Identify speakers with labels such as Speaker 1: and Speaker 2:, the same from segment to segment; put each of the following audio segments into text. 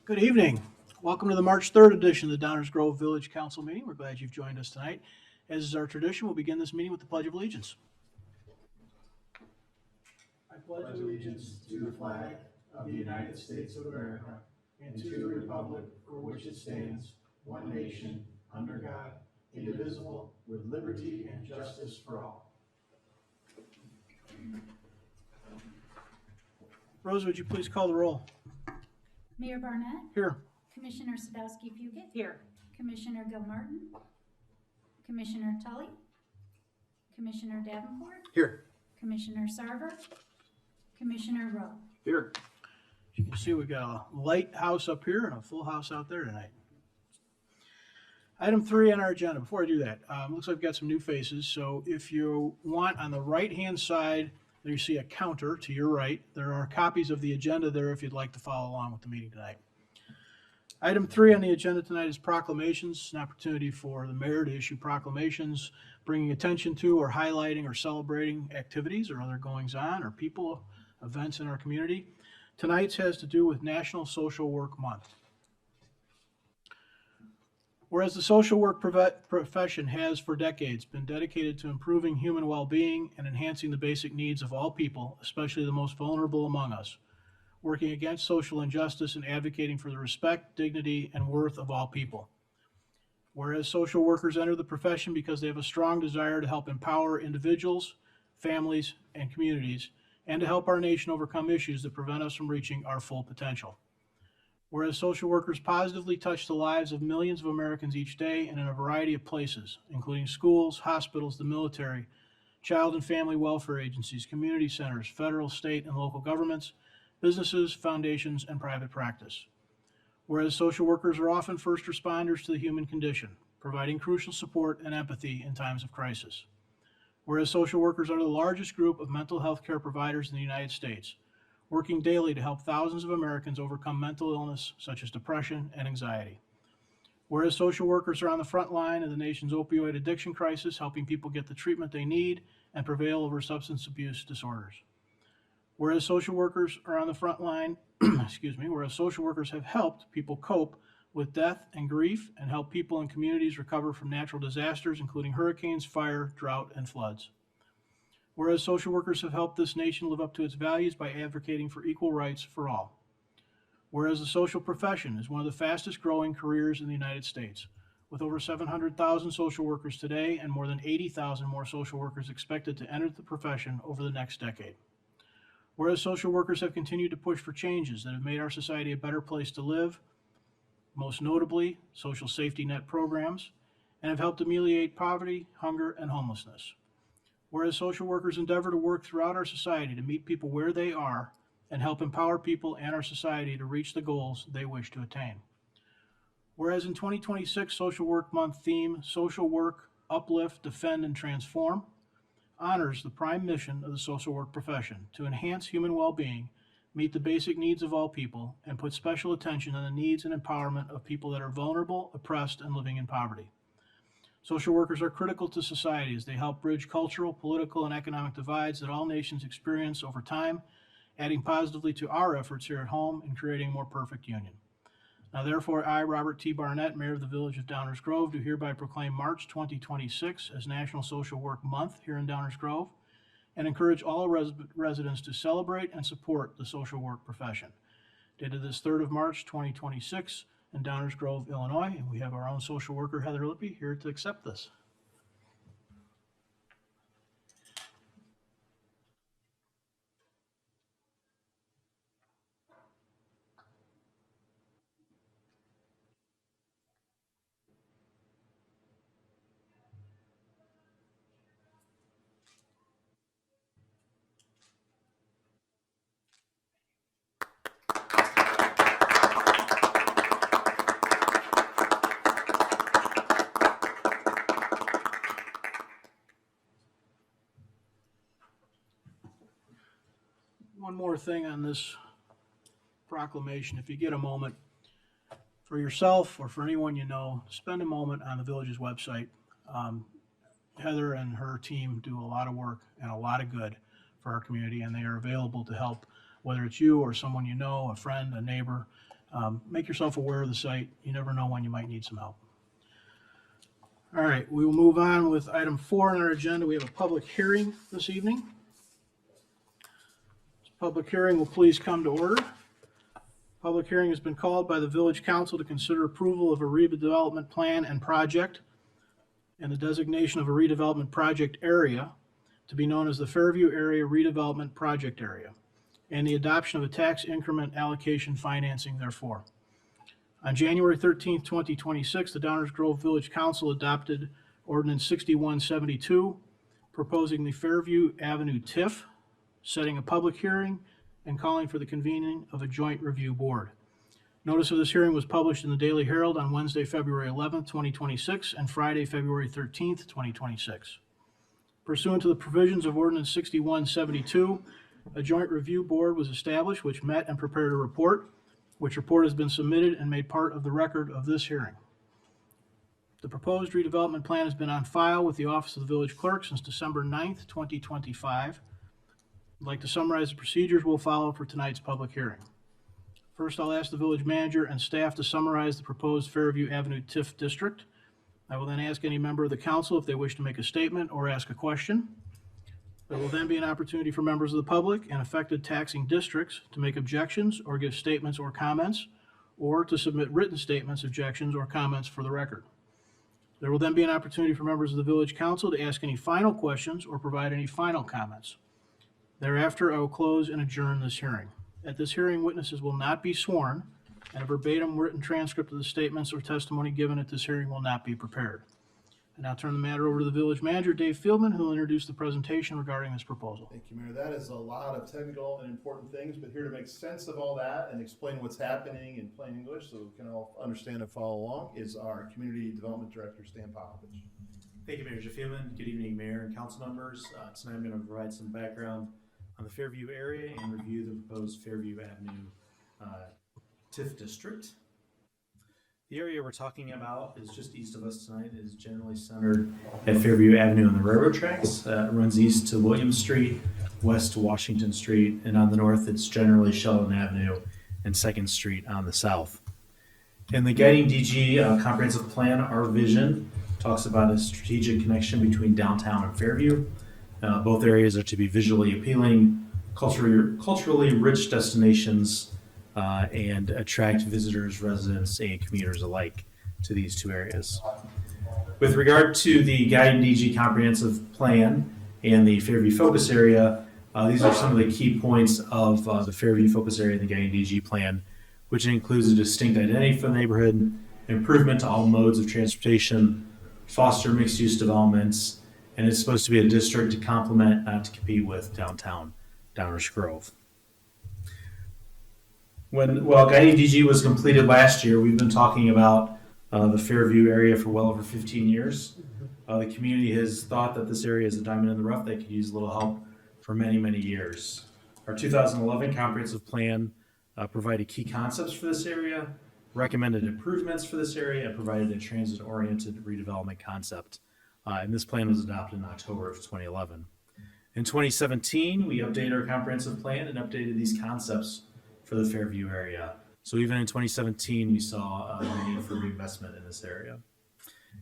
Speaker 1: Good evening. Welcome to the March 3rd edition of the Downers Grove Village Council meeting. We're glad you've joined us tonight. As is our tradition, we'll begin this meeting with the Pledge of Allegiance. I pledge allegiance to the flag of the United States of America and to the republic for which it stands, one nation, under God, indivisible, with liberty and justice for all. Rose, would you please call the roll?
Speaker 2: Mayor Barnett,
Speaker 1: Here.
Speaker 2: Commissioner Sadowski-Fugit,
Speaker 3: Here.
Speaker 2: Commissioner Gilmartin, Commissioner Tully, Commissioner Davenport,
Speaker 4: Here.
Speaker 2: Commissioner Sarver, Commissioner Rowe.
Speaker 4: Here.
Speaker 1: As you can see, we've got a light house up here and a full house out there tonight. Item 3 on our agenda. Before I do that, looks like we've got some new faces. So if you want, on the right-hand side, there you see a counter to your right. There are copies of the agenda there if you'd like to follow along with the meeting tonight. Item 3 on the agenda tonight is proclamations, an opportunity for the mayor to issue proclamations, bringing attention to or highlighting or celebrating activities or other goings-on or people, events in our community. Tonight's has to do with National Social Work Month. Whereas the social work profession has for decades been dedicated to improving human well-being and enhancing the basic needs of all people, especially the most vulnerable among us, working against social injustice and advocating for the respect, dignity, and worth of all people. Whereas social workers enter the profession because they have a strong desire to help empower individuals, families, and communities, and to help our nation overcome issues that prevent us from reaching our full potential. Whereas social workers positively touch the lives of millions of Americans each day and in a variety of places, including schools, hospitals, the military, child and family welfare agencies, community centers, federal, state, and local governments, businesses, foundations, and private practice. Whereas social workers are often first responders to the human condition, providing crucial support and empathy in times of crisis. Whereas social workers are the largest group of mental health care providers in the United States, working daily to help thousands of Americans overcome mental illness such as depression and anxiety. Whereas social workers are on the front line of the nation's opioid addiction crisis, helping people get the treatment they need and prevail over substance abuse disorders. Whereas social workers are on the front line, whereas social workers have helped people cope with death and grief and help people and communities recover from natural disasters, including hurricanes, fire, drought, and floods. Whereas social workers have helped this nation live up to its values by advocating for equal rights for all. Whereas the social profession is one of the fastest growing careers in the United States, with over 700,000 social workers today and more than 80,000 more social workers expected to enter the profession over the next decade. Whereas social workers have continued to push for changes that have made our society a better place to live, most notably social safety net programs, and have helped ameliorate poverty, hunger, and homelessness. Whereas social workers endeavor to work throughout our society to meet people where they are and help empower people and our society to reach the goals they wish to attain. Whereas in 2026 Social Work Month theme, Social Work, Uplift, Defend, and Transform, honors the prime mission of the social work profession to enhance human well-being, meet the basic needs of all people, and put special attention on the needs and empowerment of people that are vulnerable, oppressed, and living in poverty. Social workers are critical to society as they help bridge cultural, political, and economic divides that all nations experience over time, adding positively to our efforts here at home in creating a more perfect union. Now therefore, I, Robert T. Barnett, Mayor of the Village of Downers Grove, do hereby proclaim March 2026 as National Social Work Month here in Downers Grove, and encourage all residents to celebrate and support the social work profession. Dated this 3rd of March 2026, in Downers Grove, Illinois, and we have our own social worker, Heather Lippy, here to accept this. One more thing on this proclamation. If you get a moment, for yourself or for anyone you know, spend a moment on the village's website. Heather and her team do a lot of work and a lot of good for our community, and they are available to help, whether it's you or someone you know, a friend, a neighbor. Make yourself aware of the site. You never know when you might need some help. All right, we will move on with item 4 on our agenda. We have a public hearing this evening. This public hearing will please come to order. Public hearing has been called by the Village Council to consider approval of a redevelopment plan and project and the designation of a redevelopment project area to be known as the Fairview Area Redevelopment Project Area, and the adoption of a tax increment allocation financing therefore. On January 13, 2026, the Downers Grove Village Council adopted Ordinance 6172, proposing the Fairview Avenue TIF, setting a public hearing, and calling for the convening of a joint review board. Notice of this hearing was published in the Daily Herald on Wednesday, February 11, 2026, and Friday, February 13, 2026. Pursuant to the provisions of Ordinance 6172, a joint review board was established which met and prepared a report, which report has been submitted and made part of the record of this hearing. The proposed redevelopment plan has been on file with the Office of the Village Clerk since December 9th, 2025. I'd like to summarize the procedures we'll follow for tonight's public hearing. First, I'll ask the village manager and staff to summarize the proposed Fairview Avenue TIF district. I will then ask any member of the council if they wish to make a statement or ask a question. There will then be an opportunity for members of the public and affected taxing districts to make objections or give statements or comments, or to submit written statements, objections, or comments for the record. There will then be an opportunity for members of the village council to ask any final questions or provide any final comments. Thereafter, I will close and adjourn this hearing. At this hearing, witnesses will not be sworn, and a verbatim written transcript of the statements or testimony given at this hearing will not be prepared. I now turn the matter over to the village manager, Dave Fieldman, who will introduce the presentation regarding this proposal.
Speaker 3: Thank you, Mayor. That is a lot of technical and important things, but here to make sense of all that and explain what's happening in plain English so we can all understand and follow along is our Community Development Director, Stan Popovich.
Speaker 4: Thank you, Mayor Fieldman. Good evening, Mayor and council members. Tonight I'm going to provide some background on the Fairview area and review the proposed Fairview Avenue TIF district. The area we're talking about is just east of us tonight. It is generally centered at Fairview Avenue on the railroad tracks. It runs east to William Street, west to Washington Street, and on the north it's generally Sheldon Avenue and 2nd Street on the south. In the guiding DG comprehensive plan, our vision talks about a strategic connection between downtown and Fairview. Both areas are to be visually appealing, culturally rich destinations, and attract visitors, residents, and commuters alike to these two areas. With regard to the Guiding DG Comprehensive Plan and the Fairview Focus Area, these are some of the key points of the Fairview Focus Area and the Guiding DG Plan, which includes a distinct identity for the neighborhood, improvement to all modes of transportation, foster mixed-use developments, and it's supposed to be a district to complement, not to compete with downtown Downers Grove. While Guiding DG was completed last year, we've been talking about the Fairview area for well over 15 years. The community has thought that this area is a diamond in the rough that could use a little help for many, many years. Our 2011 comprehensive plan provided key concepts for this area, recommended improvements for this area, and provided a transit-oriented redevelopment concept. And this plan was adopted in October of 2011. In 2017, we updated our comprehensive plan and updated these concepts for the Fairview area. So even in 2017, we saw a need for reinvestment in this area.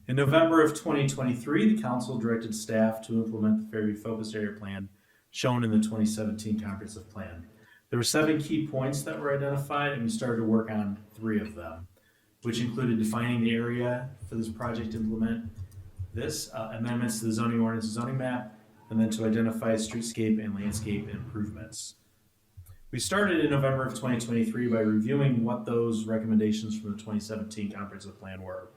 Speaker 4: In November of 2023, the council directed staff to implement the Fairview Focus Area Plan shown in the 2017 comprehensive plan. There were 7 key points that were identified, and we started to work on 3 of them, which included defining the area for this project to implement this, amendments to the zoning ordinance and zoning map, and then to identify streetscape and landscape improvements. We started in November of 2023 by reviewing what those recommendations from the 2017 comprehensive plan were,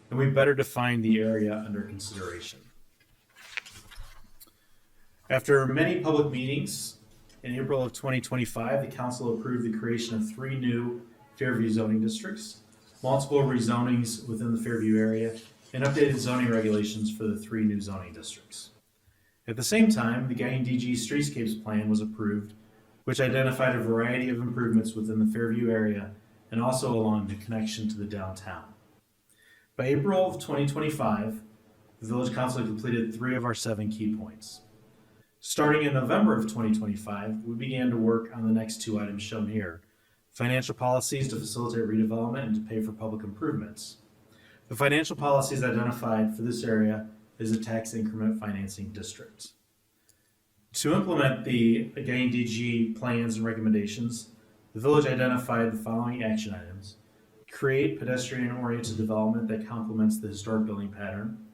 Speaker 4: and we better defined the area under consideration. After many public meetings, in April of 2025, the council approved the creation of 3 new Fairview zoning districts, multiple rezonings within the Fairview area, and updated zoning regulations for the 3 new zoning districts. At the same time, the Guiding DG Streetscapes Plan was approved, which identified a variety of improvements within the Fairview area and also along the connection to the downtown. By April of 2025, the Village Council completed 3 of our 7 key points. Starting in November of 2025, we began to work on the next 2 items shown here. financial policies to facilitate redevelopment and to pay for public improvements. The financial policies identified for this area is a tax increment financing district. To implement the Gain DG plans and recommendations, the village identified the following action items: create pedestrian-oriented development that complements the historic building pattern,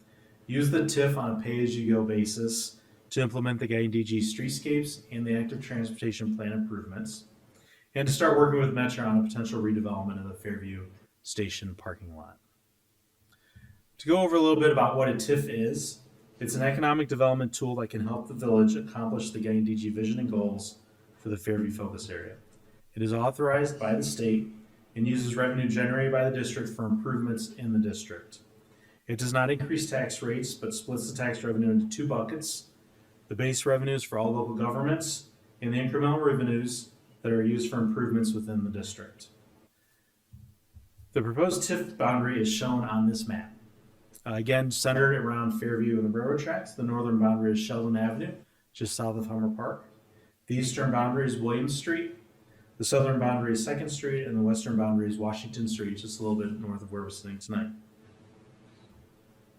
Speaker 4: use the TIF on a pay-as-you-go basis to implement the Gain DG streetscapes and the active transportation plan improvements, and to start working with Metro on a potential redevelopment of the Fairview Station parking lot. To go over a little bit about what a TIF is, it's an economic development tool that can help the village accomplish the Gain DG vision and goals for the Fairview focus area. It is authorized by the state and uses revenue generated by the district for improvements in the district. It does not increase tax rates, but splits the tax revenue into two buckets: the base revenues for all local governments and the incremental revenues that are used for improvements within the district. The proposed TIF boundary is shown on this map. Again, centered around Fairview and the railroad tracks. The northern boundary is Sheldon Avenue, just south of Hummer Park. The eastern boundary is Williams Street. The southern boundary is 2nd Street, and the western boundary is Washington Street, just a little bit north of where we're sitting tonight.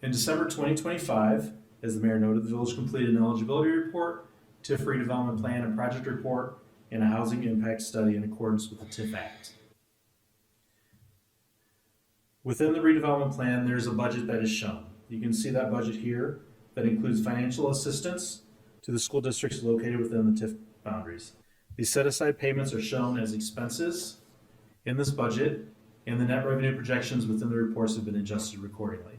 Speaker 4: In December 2025, as the mayor noted, the village completed an eligibility report, TIF redevelopment plan and project report, and a housing impact study in accordance with the TIF Act. Within the redevelopment plan, there's a budget that is shown. You can see that budget here that includes financial assistance to the school districts located within the TIF boundaries. These set-aside payments are shown as expenses in this budget, and the net revenue projections within the reports have been adjusted accordingly.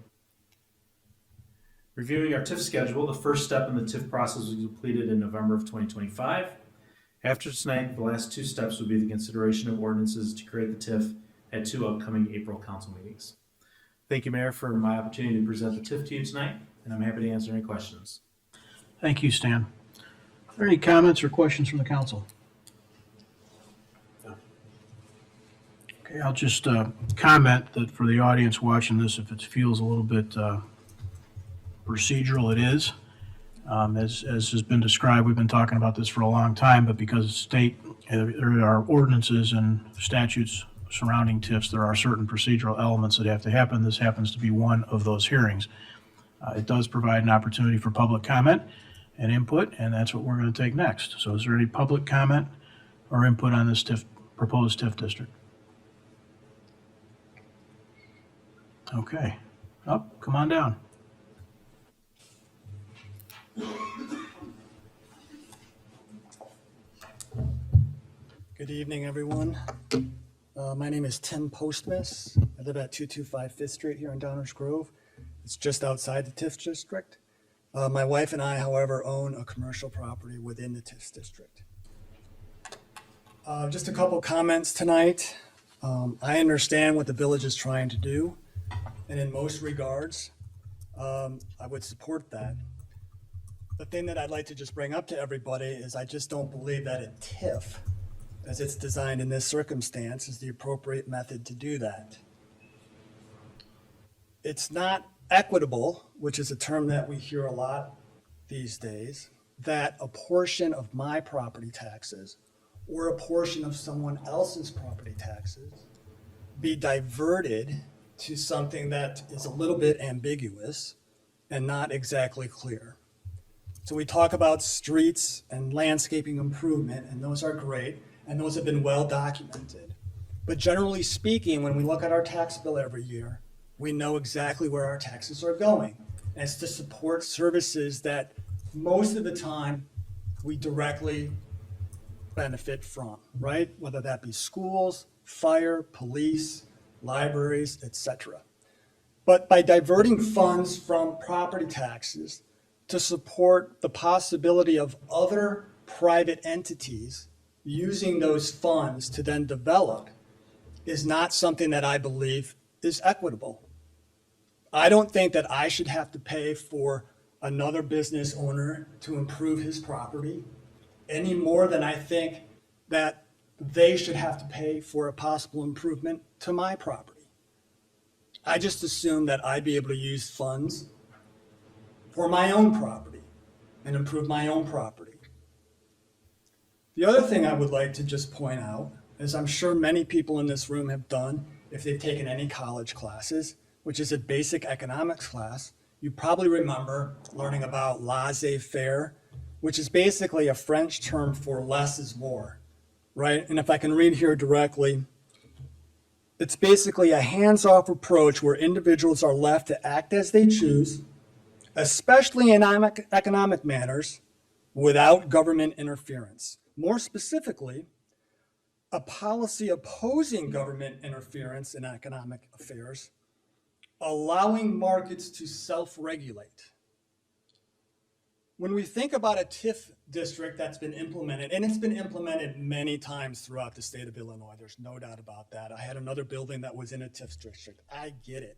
Speaker 4: Reviewing our TIF schedule, the first step in the TIF process was completed in November of 2025. After tonight, the last two steps would be the consideration of ordinances to create the TIF at 2 upcoming April council meetings. Thank you, Mayor, for my opportunity to present the TIF to you tonight, and I'm happy to answer any questions.
Speaker 1: Thank you, Stan. Are there any comments or questions from the council? Okay, I'll just comment that for the audience watching this, if it feels a little bit procedural, it is. As has been described, we've been talking about this for a long time, but because state, there are ordinances and statutes surrounding TIFs, there are certain procedural elements that have to happen. This happens to be one of those hearings. It does provide an opportunity for public comment and input, and that's what we're going to take next. So is there any public comment or input on this TIF, proposed TIF district? Okay. Come on down.
Speaker 5: Good evening, everyone. My name is Tim Postmas. I live at 225 5th Street here in Downers Grove. It's just outside the TIF district. My wife and I, however, own a commercial property within the TIF district. Just a couple comments tonight. I understand what the village is trying to do, and in most regards, I would support that. The thing that I'd like to just bring up to everybody is I just don't believe that a TIF, as it's designed in this circumstance, is the appropriate method to do that. It's not equitable, which is a term that we hear a lot these days, that a portion of my property taxes or a portion of someone else's property taxes be diverted to something that is a little bit ambiguous and not exactly clear. So we talk about streets and landscaping improvement, and those are great, and those have been well documented. But generally speaking, when we look at our tax bill every year, we know exactly where our taxes are going. And it's to support services that most of the time we directly benefit from, right? Whether that be schools, fire, police, libraries, etc. But by diverting funds from property taxes to support the possibility of other private entities using those funds to then develop is not something that I believe is equitable. I don't think that I should have to pay for another business owner to improve his property any more than I think that they should have to pay for a possible improvement to my property. I just assume that I'd be able to use funds for my own property and improve my own property. The other thing I would like to just point out, as I'm sure many people in this room have done if they've taken any college classes, which is a basic economics class, you probably remember learning about laissez-faire, which is basically a French term for less is more, right? And if I can read here directly, it's basically a hands-off approach where individuals are left to act as they choose, especially in economic matters, without government interference. More specifically, a policy opposing government interference in economic affairs, allowing markets to self-regulate. When we think about a TIF district that's been implemented, and it's been implemented many times throughout the state of Illinois, there's no doubt about that. I had another building that was in a TIF district. I get it.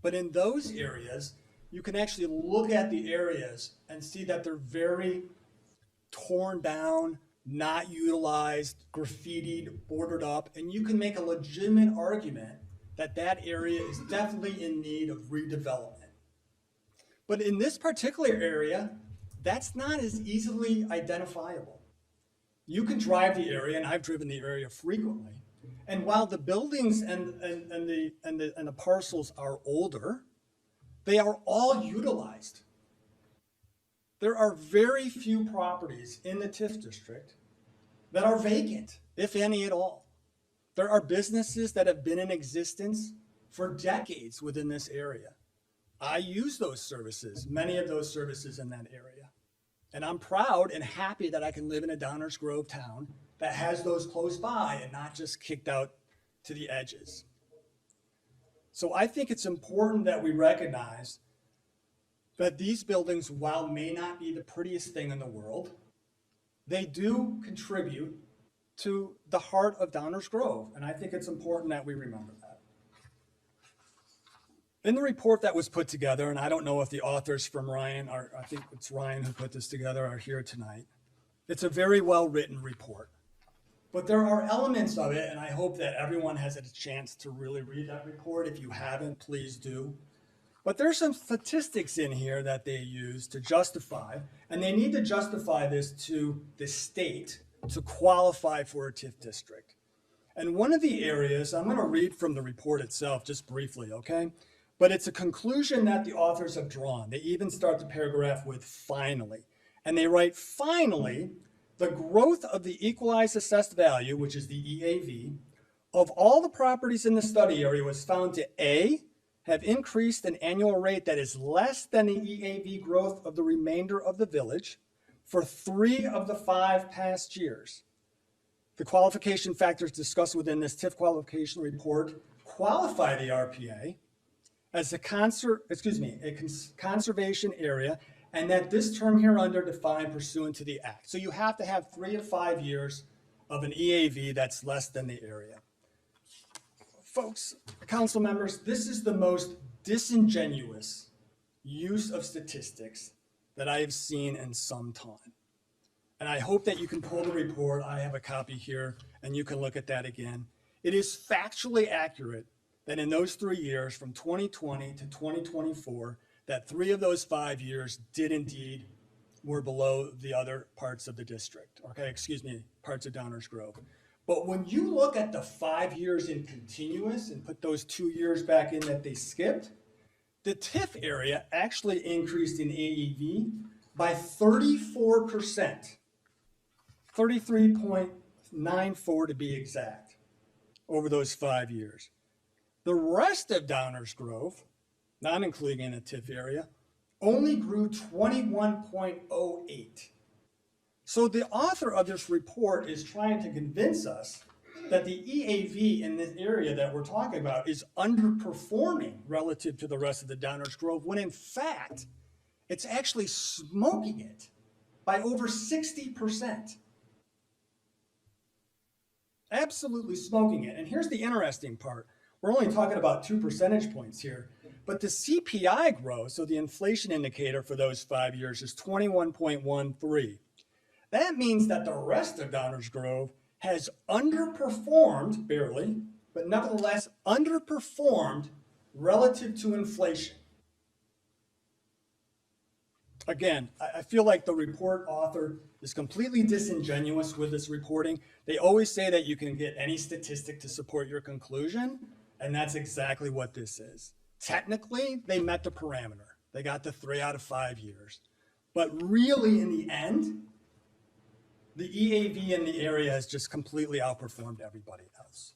Speaker 5: But in those areas, you can actually look at the areas and see that they're very torn down, not utilized, graffitied, bordered up, and you can make a legitimate argument that that area is definitely in need of redevelopment. But in this particular area, that's not as easily identifiable. You can drive the area, and I've driven the area frequently, and while the buildings and the parcels are older, they are all utilized. There are very few properties in the TIF district that are vacant, if any at all. There are businesses that have been in existence for decades within this area. I use those services, many of those services in that area. And I'm proud and happy that I can live in a Downers Grove town that has those close by and not just kicked out to the edges. So I think it's important that we recognize that these buildings, while may not be the prettiest thing in the world, they do contribute to the heart of Downers Grove. And I think it's important that we remember that. In the report that was put together, and I don't know if the authors from Ryan, I think it's Ryan who put this together, are here tonight. It's a very well-written report. But there are elements of it, and I hope that everyone has a chance to really read that report. If you haven't, please do. But there's some statistics in here that they use to justify, and they need to justify this to the state to qualify for a TIF district. And one of the areas, I'm going to read from the report itself just briefly, okay? But it's a conclusion that the authors have drawn. They even start the paragraph with finally. And they write, finally, the growth of the equalized assessed value, which is the EAV, of all the properties in the study area was found to A, have increased an annual rate that is less than the EAV growth of the remainder of the village for 3 of the 5 past years. The qualification factors discussed within this TIF qualification report qualify the RPA as a conservation area, and that this term hereunder defined pursuant to the act. So you have to have 3 of 5 years of an EAV that's less than the area. Folks, council members, this is the most disingenuous use of statistics that I have seen in some time. And I hope that you can pull the report. I have a copy here, and you can look at that again. It is factually accurate that in those 3 years, from 2020 to 2024, that 3 of those 5 years did indeed were below the other parts of the district, parts of Downers Grove. But when you look at the 5 years in continuous and put those 2 years back in that they skipped, the TIF area actually increased in AEV by 34%, 33.94 to be exact, over those 5 years. The rest of Downers Grove, not including the TIF area, only grew 21.08. So the author of this report is trying to convince us that the EAV in this area that we're talking about is underperforming relative to the rest of the Downers Grove, when in fact, it's actually smoking it by over 60%. Absolutely smoking it. And here's the interesting part. We're only talking about 2 percentage points here, but the CPI growth, so the inflation indicator for those 5 years, is 21.13. That means that the rest of Downers Grove has underperformed, barely, but nevertheless underperformed relative to inflation. Again, I feel like the report author is completely disingenuous with this reporting. They always say that you can get any statistic to support your conclusion, and that's exactly what this is. Technically, they met the parameter. They got the 3 out of 5 years. But really, in the end, the EAV in the area has just completely outperformed everybody else.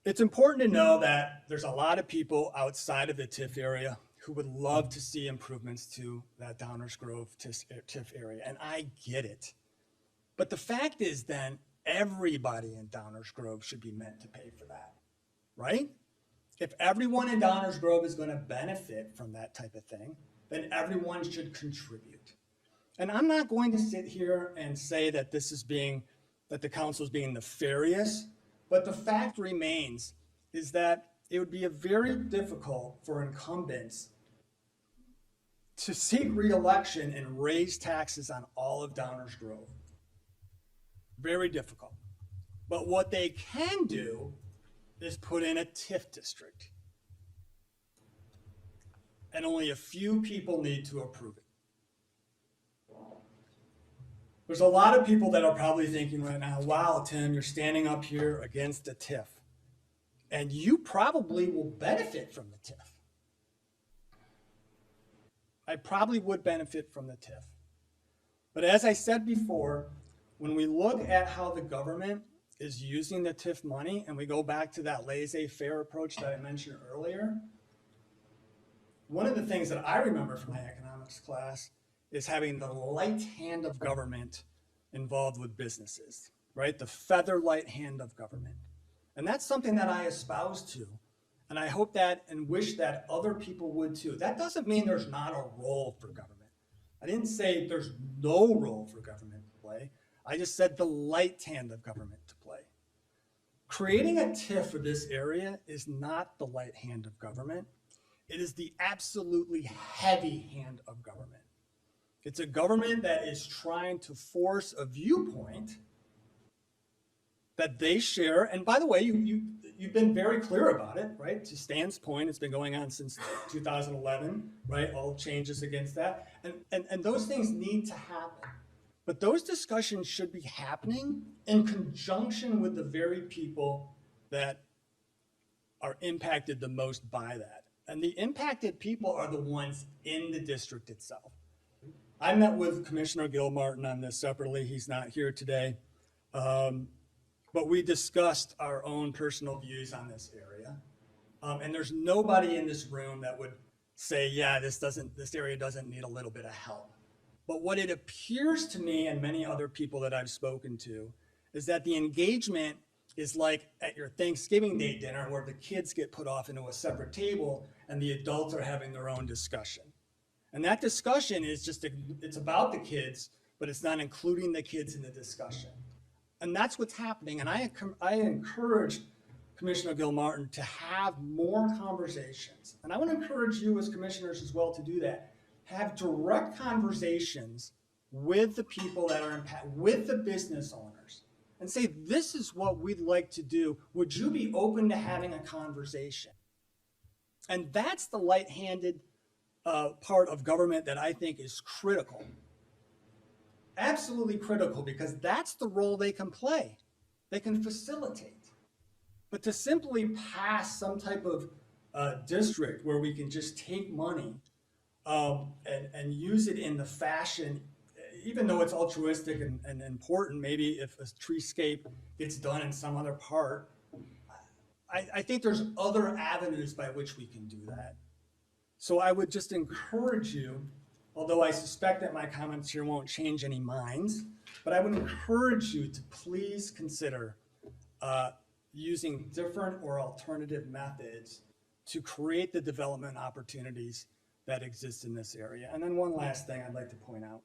Speaker 5: It's important to know that there's a lot of people outside of the TIF area who would love to see improvements to that Downers Grove TIF area, and I get it. But the fact is then, everybody in Downers Grove should be meant to pay for that, right? If everyone in Downers Grove is gonna benefit from that type of thing, then everyone should contribute. And I'm not going to sit here and say that that the council is being nefarious, but the fact remains is that it would be very difficult for incumbents to seek re-election and raise taxes on all of Downers Grove. Very difficult. But what they can do is put in a TIF district. And only a few people need to approve it. There's a lot of people that are probably thinking right now, wow, Tim, you're standing up here against the TIF. And you probably will benefit from the TIF. I probably would benefit from the TIF. But as I said before, when we look at how the government is using the TIF money, and we go back to that laissez-faire approach that I mentioned earlier, one of the things that I remember from my economics class is having the light hand of government involved with businesses, right? The feather light hand of government. And that's something that I espouse to. And I hope that and wish that other people would too. That doesn't mean there's not a role for government. I didn't say there's no role for government to play. I just said the light hand of government to play. Creating a TIF for this area is not the light hand of government. It is the absolutely heavy hand of government. It's a government that is trying to force a viewpoint that they share. And by the way, you've been very clear about it, right? To Stan's point, it's been going on since 2011, right? All changes against that. And those things need to happen. But those discussions should be happening in conjunction with the very people that are impacted the most by that. And the impacted people are the ones in the district itself. I met with Commissioner Gilmartin on this separately. He's not here today. But we discussed our own personal views on this area. And there's nobody in this room that would say, yeah, this area doesn't need a little bit of help. But what it appears to me and many other people that I've spoken to is that the engagement is like at your Thanksgiving Day dinner where the kids get put off into a separate table and the adults are having their own discussion. And that discussion is it's about the kids, but it's not including the kids in the discussion. And that's what's happening. And I encourage Commissioner Gilmartin to have more conversations. And I want to encourage you as commissioners as well to do that. Have direct conversations with the people that are impacted, with the business owners, and say, this is what we'd like to do. Would you be open to having a conversation? And that's the light-handed part of government that I think is critical. Absolutely critical, because that's the role they can play. They can facilitate. But to simply pass some type of district where we can just take money and use it in the fashion, even though it's altruistic and important, maybe if a treescape gets done in some other part, I think there's other avenues by which we can do that. So I would just encourage you, although I suspect that my comments here won't change any minds, but I would encourage you to please consider using different or alternative methods to create the development opportunities that exist in this area. And then one last thing I'd like to point out.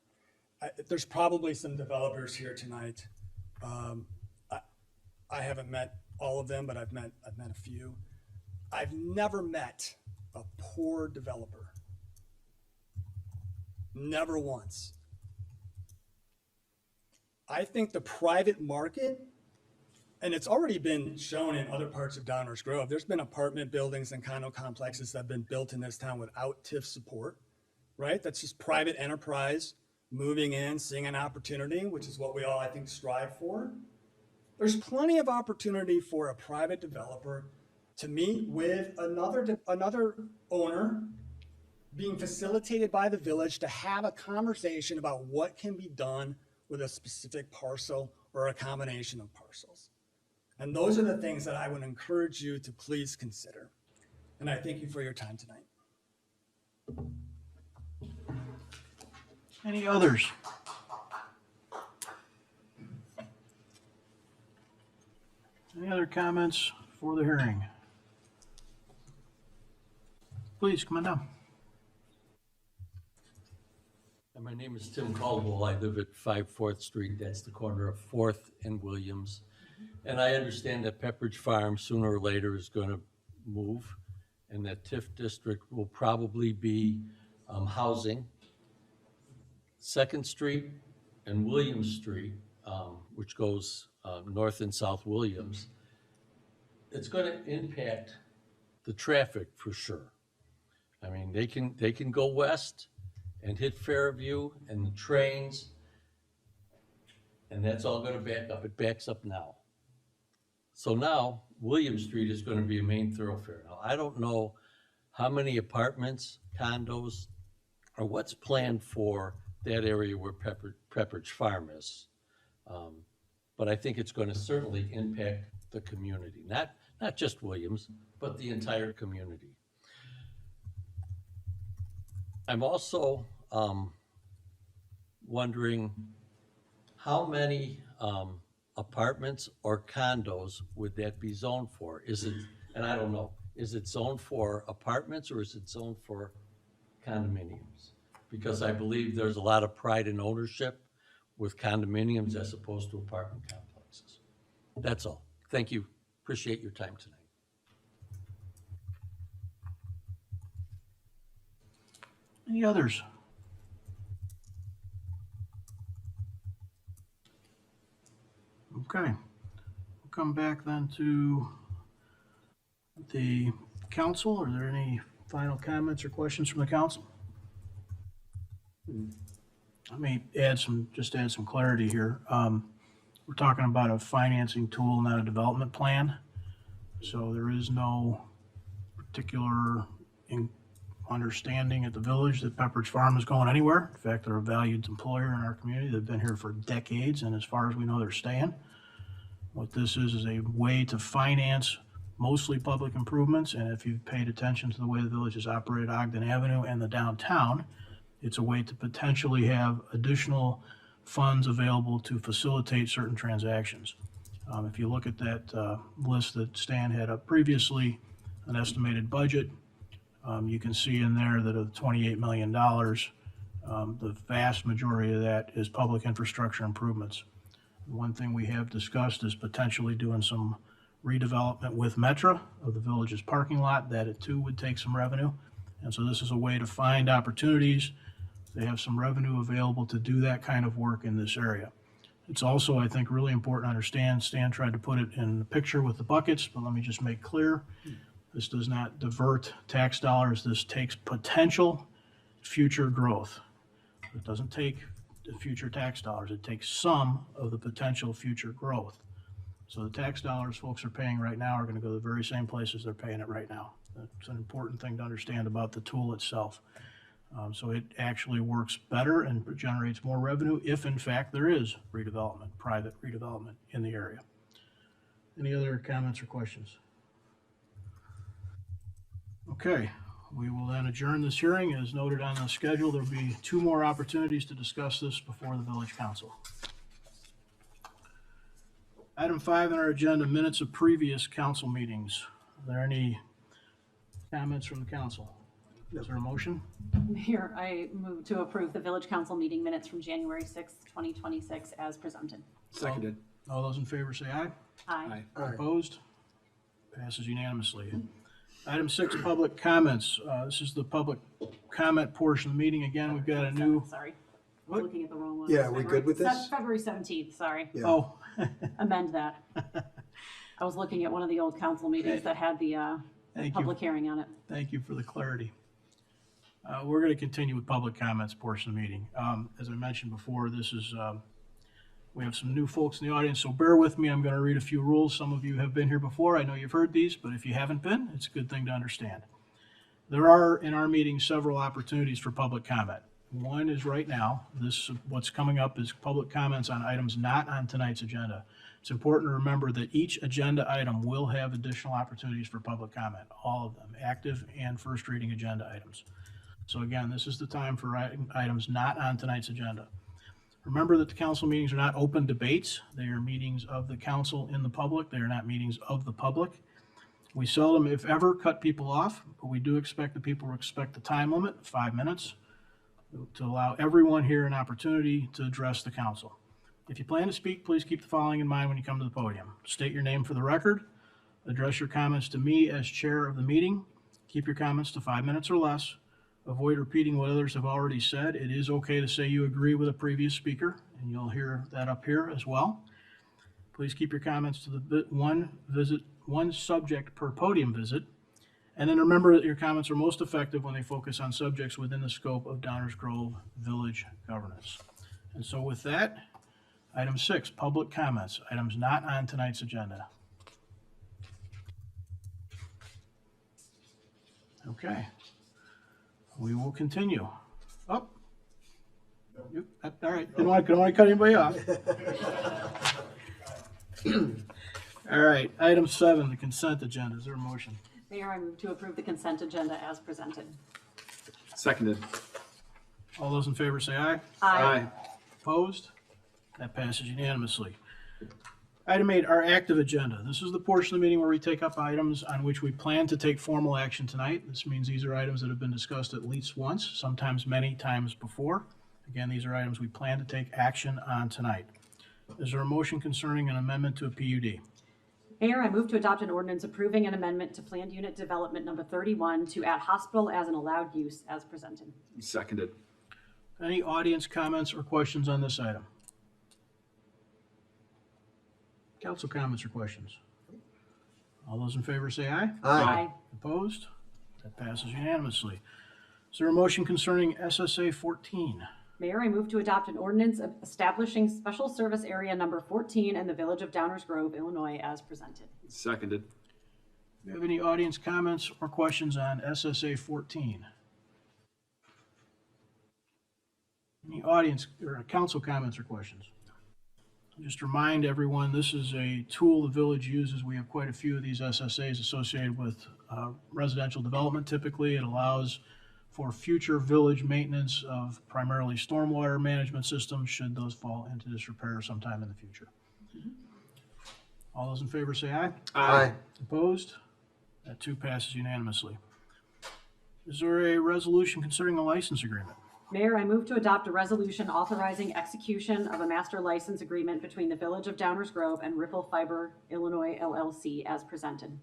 Speaker 5: There's probably some developers here tonight. I haven't met all of them, but I've met a few. I've never met a poor developer. Never once. I think the private market, and it's already been shown in other parts of Downers Grove, there's been apartment buildings and condo complexes that have been built in this town without TIF support, right? That's just private enterprise moving in, seeing an opportunity, which is what we all, I think, strive for. There's plenty of opportunity for a private developer to meet with another owner, being facilitated by the village to have a conversation about what can be done with a specific parcel or a combination of parcels. And those are the things that I would encourage you to please consider. And I thank you for your time tonight.
Speaker 1: Any others? Any other comments for the hearing? Please, come on down.
Speaker 6: And my name is Tim Caldwell. I live at 5 4th Street. That's the corner of 4th and Williams. And I understand that Pepperidge Farm sooner or later is going to move, and that TIF district will probably be housing 2nd Street and Williams Street, which goes north and south Williams. It's going to impact the traffic for sure. I mean, they can go west and hit Fairview and the trains, and that's all gonna back up. It backs up now. So now, William Street is gonna be a main thoroughfare. Now, I don't know how many apartments, condos, or what's planned for that area where Pepperidge Farm is. But I think it's gonna certainly impact the community, not just Williams, but the entire community. I'm also wondering how many apartments or condos would that be zoned for? Is it, and I don't know, is it zoned for apartments or is it zoned for condominiums? Because I believe there's a lot of pride in ownership with condominiums as opposed to apartment complexes. That's all. Thank you. Appreciate your time tonight.
Speaker 1: Any others? Okay, we'll come back then to the council. Are there any final comments or questions from the council? Let me add some clarity here. We're talking about a financing tool, not a development plan. So there is no particular understanding at the village that Pepperidge Farm is going anywhere. In fact, they're a valued employer in our community. They've been here for decades, and as far as we know, they're staying. What this is a way to finance mostly public improvements, and if you've paid attention to the way the village has operated Ogden Avenue and the downtown, it's a way to potentially have additional funds available to facilitate certain transactions. If you look at that list that Stan had up previously, an estimated budget, you can see in there that of $28 million, the vast majority of that is public infrastructure improvements. One thing we have discussed is potentially doing some redevelopment with Metra of the village's parking lot. That it too would take some revenue. And so this is a way to find opportunities. They have some revenue available to do that kind of work in this area. It's also, I think, really important to understand, Stan tried to put it in the picture with the buckets, but let me just make clear, this does not divert tax dollars. This takes potential future growth. It doesn't take the future tax dollars. It takes some of the potential future growth. So the tax dollars folks are paying right now are going to go to the very same places they're paying it right now. That's an important thing to understand about the tool itself. So it actually works better and generates more revenue if in fact there is redevelopment, private redevelopment in the area. Any other comments or questions? Okay, we will then adjourn this hearing. As noted on the schedule, there'll be 2 more opportunities to discuss this before the village council. Item 5 on our agenda, minutes of previous council meetings. Are there any comments from the council? Is there a motion?
Speaker 7: Mayor, I move to approve the village council meeting minutes from January 6th, 2026 as presented.
Speaker 5: Seconded.
Speaker 1: All those in favor say aye.
Speaker 7: Aye.
Speaker 1: Opposed? Passes unanimously. Item 6, public comments. This is the public comment portion of the meeting. Again, we've got a new,
Speaker 7: Sorry.
Speaker 1: What?
Speaker 7: I'm looking at the wrong one.
Speaker 8: Yeah, are we good with this?
Speaker 7: February 17th, sorry.
Speaker 8: Yeah.
Speaker 1: oh,
Speaker 7: Amend that. I was looking at one of the old council meetings that had the
Speaker 1: thank you.
Speaker 7: public hearing on it.
Speaker 1: Thank you for the clarity. We're going to continue with public comments portion of the meeting. As I mentioned before, we have some new folks in the audience, so bear with me. I'm going to read a few rules. Some of you have been here before. I know you've heard these, but if you haven't been, it's a good thing to understand. There are, in our meeting, several opportunities for public comment. One is right now. What's coming up is public comments on items not on tonight's agenda. It's important to remember that each agenda item will have additional opportunities for public comment, all of them, active and first reading agenda items. So again, this is the time for items not on tonight's agenda. Remember that the council meetings are not open debates. They are meetings of the council in the public. They are not meetings of the public. We seldom, if ever, cut people off, but we do expect that people respect the time limit, 5 minutes, to allow everyone here an opportunity to address the council. If you plan to speak, please keep the following in mind when you come to the podium. State your name for the record. Address your comments to me as chair of the meeting. Keep your comments to 5 minutes or less. Avoid repeating what others have already said. It is okay to say you agree with a previous speaker, and you'll hear that up here as well. Please keep your comments to the one subject per podium visit. And then remember that your comments are most effective when they focus on subjects within the scope of Downers Grove Village governance. And so with that, item 6, public comments, items not on tonight's agenda. Okay. We will continue. Oh. All right. Didn't want to cut anybody off. All right. Item 7, the consent agenda. Is there a motion?
Speaker 7: Mayor, I move to approve the consent agenda as presented.
Speaker 8: Seconded.
Speaker 1: All those in favor say aye.
Speaker 7: Aye.
Speaker 1: Opposed? That passes unanimously. Item 8, our active agenda. This is the portion of the meeting where we take up items on which we plan to take formal action tonight. This means these are items that have been discussed at least once, sometimes many times before. Again, these are items we plan to take action on tonight. Is there a motion concerning an amendment to a PUD?
Speaker 7: Mayor, I move to adopt an ordinance approving an amendment to planned unit development number 31 to add hospital as an allowed use as presented.
Speaker 8: Seconded.
Speaker 1: Any audience comments or questions on this item? Council comments or questions? All those in favor say aye.
Speaker 7: Aye.
Speaker 1: Opposed? That passes unanimously. Is there a motion concerning SSA 14?
Speaker 7: Mayor, I move to adopt an ordinance establishing special service area number 14 in the village of Downers Grove, Illinois, as presented.
Speaker 8: Seconded.
Speaker 1: Do you have any audience comments or questions on SSA 14? Any audience or council comments or questions? Just remind everyone, this is a tool the village uses. We have quite a few of these SSAs associated with residential development. Typically, it allows for future village maintenance of primarily stormwater management systems should those fall into disrepair sometime in the future. All those in favor say aye.
Speaker 8: Aye.
Speaker 1: Opposed? That too passes unanimously. Is there a resolution concerning a license agreement?
Speaker 7: Mayor, I move to adopt a resolution authorizing execution of a master license agreement between the village of Downers Grove and Ripple Fiber Illinois LLC as presented.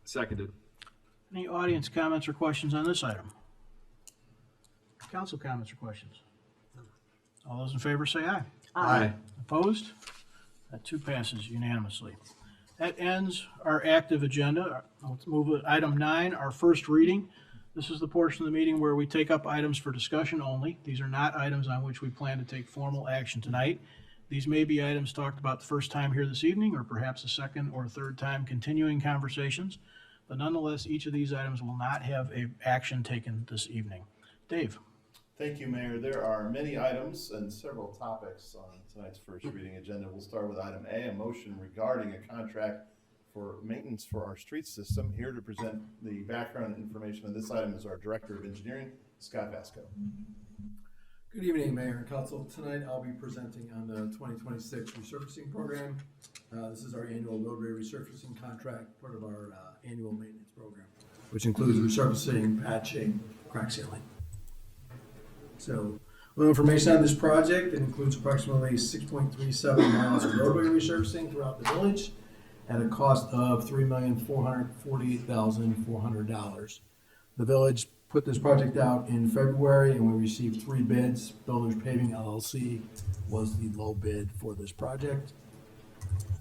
Speaker 8: Seconded.
Speaker 1: Any audience comments or questions on this item? Council comments or questions? All those in favor say aye.
Speaker 8: Aye.
Speaker 1: Opposed? That too passes unanimously. That ends our active agenda. Let's move to item 9, our first reading. This is the portion of the meeting where we take up items for discussion only. These are not items on which we plan to take formal action tonight. These may be items talked about the first time here this evening, or perhaps a second or third time continuing conversations. But nonetheless, each of these items will not have an action taken this evening. Dave.
Speaker 3: Thank you, Mayor. There are many items and several topics on tonight's first reading agenda. We'll start with item A, a motion regarding a contract for maintenance for our street system. Here to present the background information on this item is our Director of Engineering, Scott Vasco.
Speaker 9: Good evening, Mayor and Council. Tonight I'll be presenting on the 2026 resurfacing program. This is our annual roadway resurfacing contract, part of our annual maintenance program, which includes resurfacing, patching, crack sealing. So, a little information on this project. It includes approximately 6.37 miles of roadway resurfacing throughout the village at a cost of $3,448,400. The village put this project out in February and we received 3 bids. Builders Paving LLC was the low bid for this project.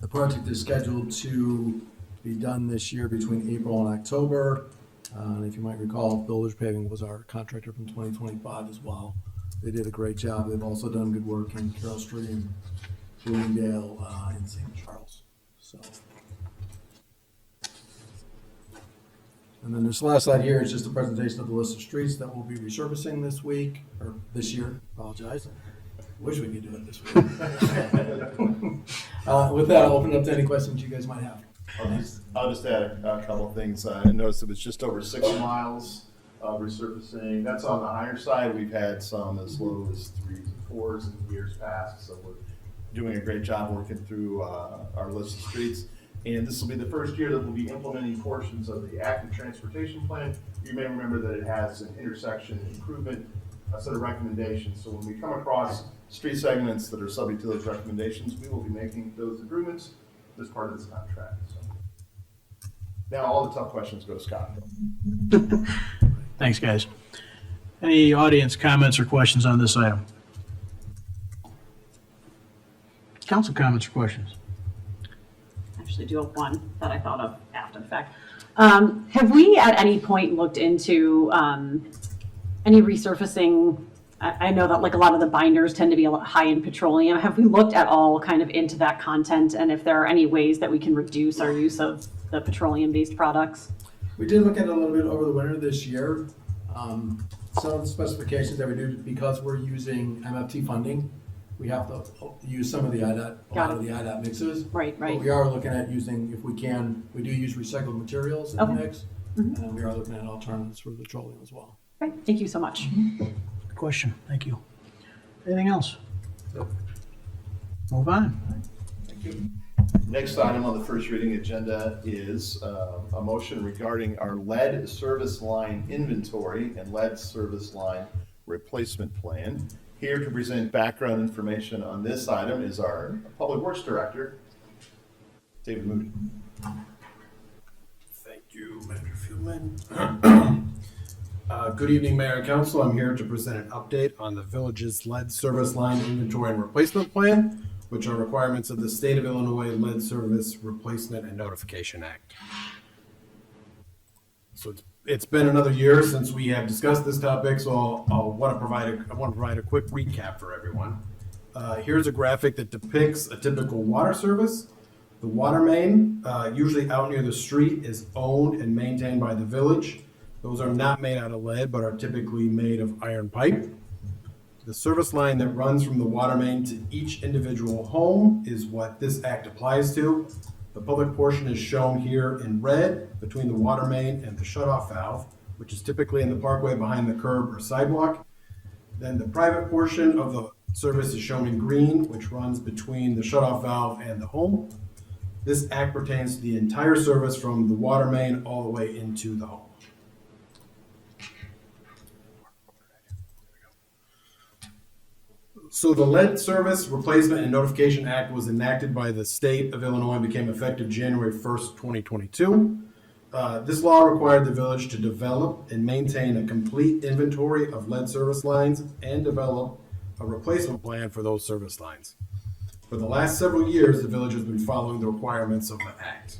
Speaker 9: The project is scheduled to be done this year between April and October. And if you might recall, Builders Paving was our contractor from 2025 as well. They did a great job. They've also done good work in Carroll Stream, Bloomingdale, and St. Charles. So. And then this last slide here is just a presentation of the list of streets that we'll be resurfacing this week, or this year, apologize. Wish we could do it this week. With that, I'll open it up to any questions you guys might have.
Speaker 3: I'll just add a couple of things. I noticed it was just over 6 miles of resurfacing. That's on the higher side. We've had some as low as 3s and 4s in years past, so we're doing a great job working through our list of streets. And this will be the first year that we'll be implementing portions of the active transportation plan. You may remember that it has an intersection improvement, a set of recommendations. So when we come across street segments that are subject to those recommendations, we will be making those improvements as part of this contract. So now all the tough questions go to Scott.
Speaker 1: Thanks, guys. Any audience comments or questions on this item? Council comments or questions?
Speaker 7: Actually do have one that I thought of after the fact. Have we at any point looked into any resurfacing? I know that like a lot of the binders tend to be a lot high in petroleum. Have we looked at all kind of into that content, and if there are any ways that we can reduce our use of the petroleum-based products?
Speaker 9: We did look at it a little bit over the winter this year. Some of the specifications that we do, because we're using MFT funding, we have to use some of the IDOT, a lot of the IDOT mixes.
Speaker 7: Right.
Speaker 9: But we are looking at using, if we can, we do use recycled materials in the mix. And we are looking at alternatives for petroleum as well.
Speaker 7: Right, thank you so much.
Speaker 1: Good question, thank you. Anything else? Move on.
Speaker 3: Next item on the first reading agenda is a motion regarding our lead service line inventory and lead service line replacement plan. Here to present background information on this item is our Public Works Director, David Moody.
Speaker 10: Thank you, Manager Fieldman. Good evening, Mayor and Council. I'm here to present an update on the village's lead service line inventory and replacement plan, which are requirements of the State of Illinois Lead Service Replacement and Notification Act. So it's been another year since we have discussed this topic, so I want to provide a quick recap for everyone. Here's a graphic that depicts a typical water service. The water main, usually out near the street, is owned and maintained by the village. Those are not made out of lead, but are typically made of iron pipe. The service line that runs from the water main to each individual home is what this act applies to. The public portion is shown here in red between the water main and the shutoff valve, which is typically in the parkway behind the curb or sidewalk. Then the private portion of the service is shown in green, which runs between the shutoff valve and the home. This act pertains to the entire service from the water main all the way into the home. So the Lead Service Replacement and Notification Act was enacted by the state of Illinois and became effective January 1st, 2022. This law required the village to develop and maintain a complete inventory of lead service lines and develop a replacement plan for those service lines. For the last several years, the village has been following the requirements of the act.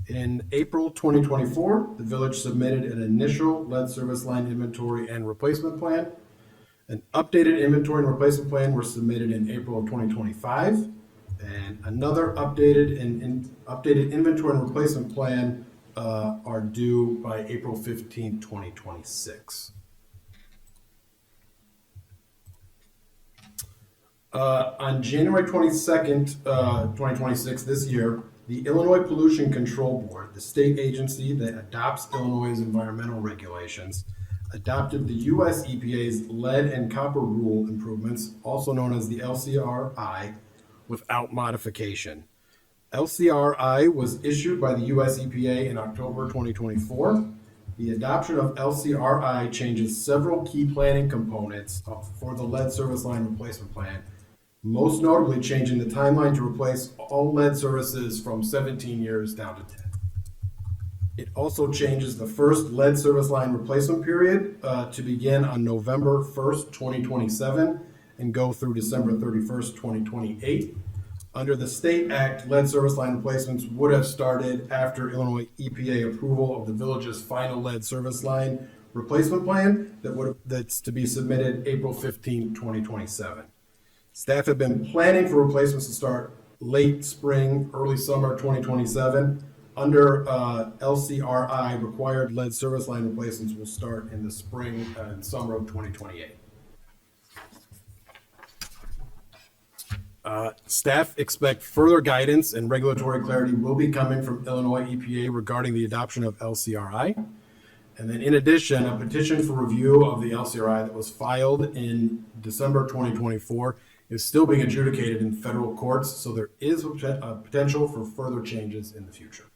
Speaker 10: In April 2024, the village submitted an initial lead service line inventory and replacement plan. An updated inventory and replacement plan were submitted in April of 2025, and another updated inventory and replacement plan are due by April 15, 2026. On January 22nd, 2026, this year, the Illinois Pollution Control Board, the state agency that adopts Illinois' environmental regulations, adopted the U.S. EPA's lead and copper rule improvements, also known as the LCRI, without modification. LCRI was issued by the U.S. EPA in October 2024. The adoption of LCRI changes several key planning components for the lead service line replacement plan, most notably changing the timeline to replace all lead services from 17 years down to 10. It also changes the first lead service line replacement period to begin on November 1st, 2027 and go through December 31st, 2028. Under the state act, lead service line replacements would have started after Illinois EPA approval of the village's final lead service line replacement plan that's to be submitted April 15, 2027. Staff have been planning for replacements to start late spring, early summer 2027. Under LCRI, required lead service line replacements will start in the spring and summer of 2028. Staff expect further guidance and regulatory clarity will be coming from Illinois EPA regarding the adoption of LCRI. And then in addition, a petition for review of the LCRI that was filed in December 2024 is still being adjudicated in federal courts, so there is a potential for further changes in the future.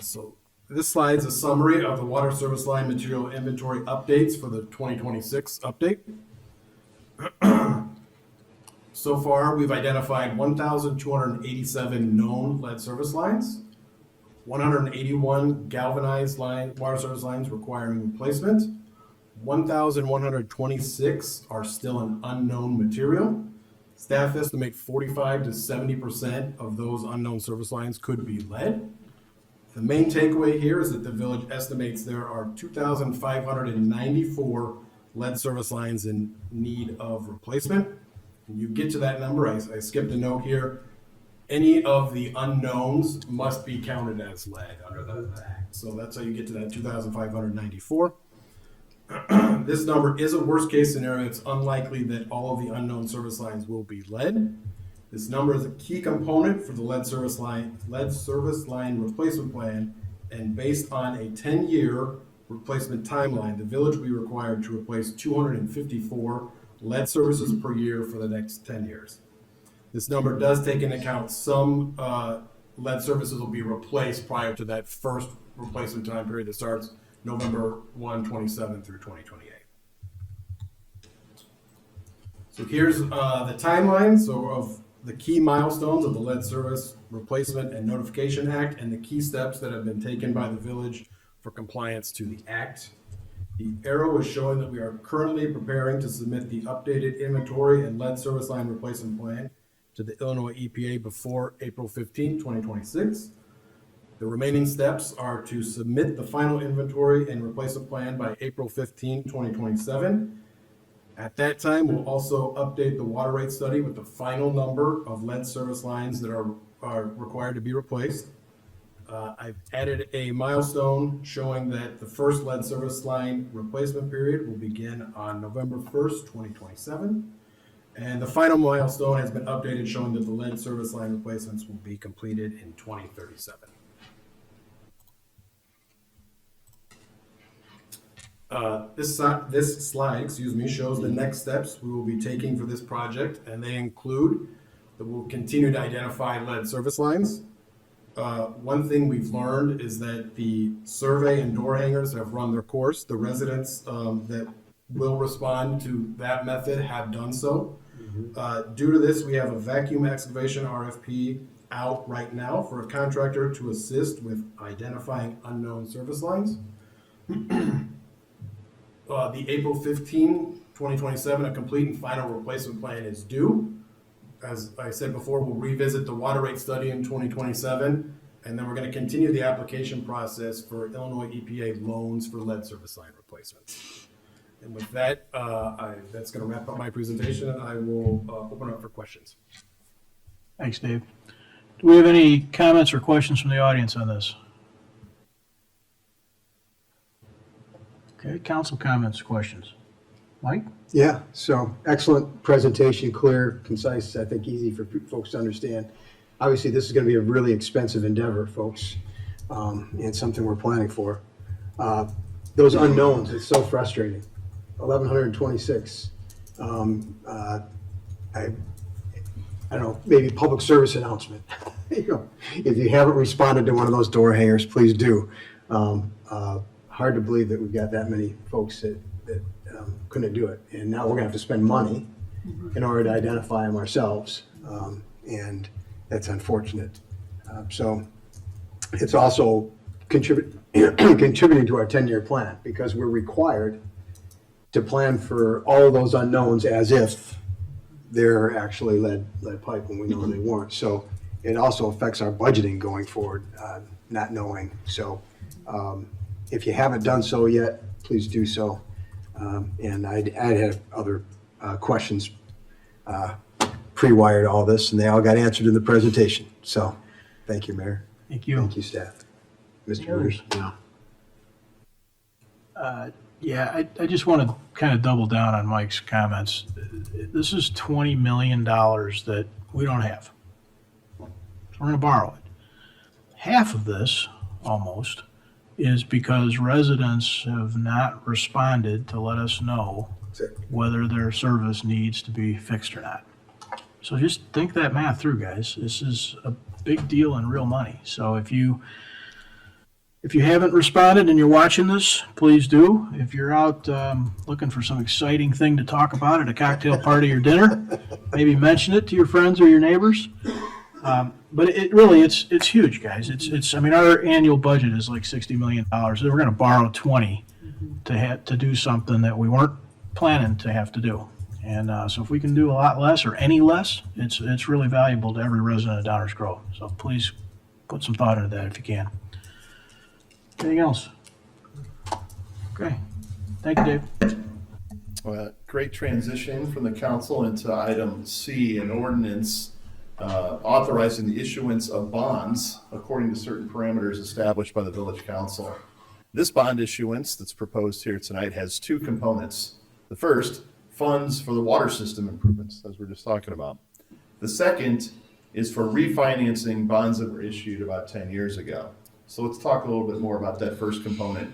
Speaker 10: So this slide is a summary of the water service line material inventory updates for the 2026 update. So far, we've identified 1,287 known lead service lines, 181 galvanized water service lines requiring replacement, 1,126 are still an unknown material. Staff estimate 45 to 70% of those unknown service lines could be lead. The main takeaway here is that the village estimates there are 2,594 lead service lines in need of replacement. When you get to that number, I skipped a note here. Any of the unknowns must be counted as lead under the act. So that's how you get to that 2,594. This number is a worst case scenario. It's unlikely that all of the unknown service lines will be lead. This number is a key component for the lead service line replacement plan, and based on a 10-year replacement timeline, the village will be required to replace 254 lead services per year for the next 10 years. This number does take into account some lead services will be replaced prior to that first replacement time period that starts November 1, 27 through 2028. So here's the timeline of the key milestones of the Lead Service Replacement and Notification Act and the key steps that have been taken by the village for compliance to the act. The arrow is showing that we are currently preparing to submit the updated inventory and lead service line replacement plan to the Illinois EPA before April 15, 2026. The remaining steps are to submit the final inventory and replacement plan by April 15, 2027. At that time, we'll also update the water rate study with the final number of lead service lines that are required to be replaced. I've added a milestone showing that the first lead service line replacement period will begin on November 1st, 2027. And the final milestone has been updated showing that the lead service line replacements will be completed in 2037. This slide, shows the next steps we will be taking for this project, and they include that we'll continue to identify lead service lines. One thing we've learned is that the survey and door hangers have run their course. The residents that will respond to that method have done so. Due to this, we have a vacuum excavation RFP out right now for a contractor to assist with identifying unknown service lines. The April 15, 2027, a complete and final replacement plan is due. As I said before, we'll revisit the water rate study in 2027, and then we're going to continue the application process for Illinois EPA loans for lead service line replacements. And with that, that's going to wrap up my presentation, and I will open up for questions.
Speaker 1: Thanks, Dave. Do we have any comments or questions from the audience on this? Okay, council comments, questions. Mike?
Speaker 11: Yeah, so excellent presentation, clear, concise, I think easy for folks to understand. Obviously, this is going to be a really expensive endeavor, folks, and something we're planning for. Those unknowns, it's so frustrating. 1,126. I don't know, maybe public service announcement. If you haven't responded to one of those door hangers, please do. Hard to believe that we've got that many folks that couldn't do it. And now we're gonna have to spend money in order to identify them ourselves. And that's unfortunate. So it's also contributing to our 10-year plan because we're required to plan for all of those unknowns as if they're actually lead pipe when we know they weren't. So it also affects our budgeting going forward, not knowing. So if you haven't done so yet, please do so. And I'd have other questions pre-wired all this, and they all got answered in the presentation. So thank you, Mayor.
Speaker 1: Thank you.
Speaker 11: Thank you, staff. Mr. Reuters? Yeah.
Speaker 1: Yeah, I just want to kind of double down on Mike's comments. This is $20 million that we don't have. So we're going to borrow it. Half of this, almost, is because residents have not responded to let us know whether their service needs to be fixed or not. So just think that math through, guys. This is a big deal and real money. So if you haven't responded and you're watching this, please do. If you're out looking for some exciting thing to talk about at a cocktail party or dinner, maybe mention it to your friends or your neighbors. But it's huge, guys. I mean, our annual budget is like $60 million. We're going to borrow 20 to do something that we weren't planning to have to do. And so if we can do a lot less or any less, it's really valuable to every resident of Downers Grove. So please put some thought into that if you can. Anything else? Okay. Thank you, Dave.
Speaker 3: Great transition from the council into item C, an ordinance authorizing the issuance of bonds according to certain parameters established by the village council. This bond issuance that's proposed here tonight has two components. The first, funds for the water system improvements, as we're just talking about. The second is for refinancing bonds that were issued about 10 years ago. So let's talk a little bit more about that first component,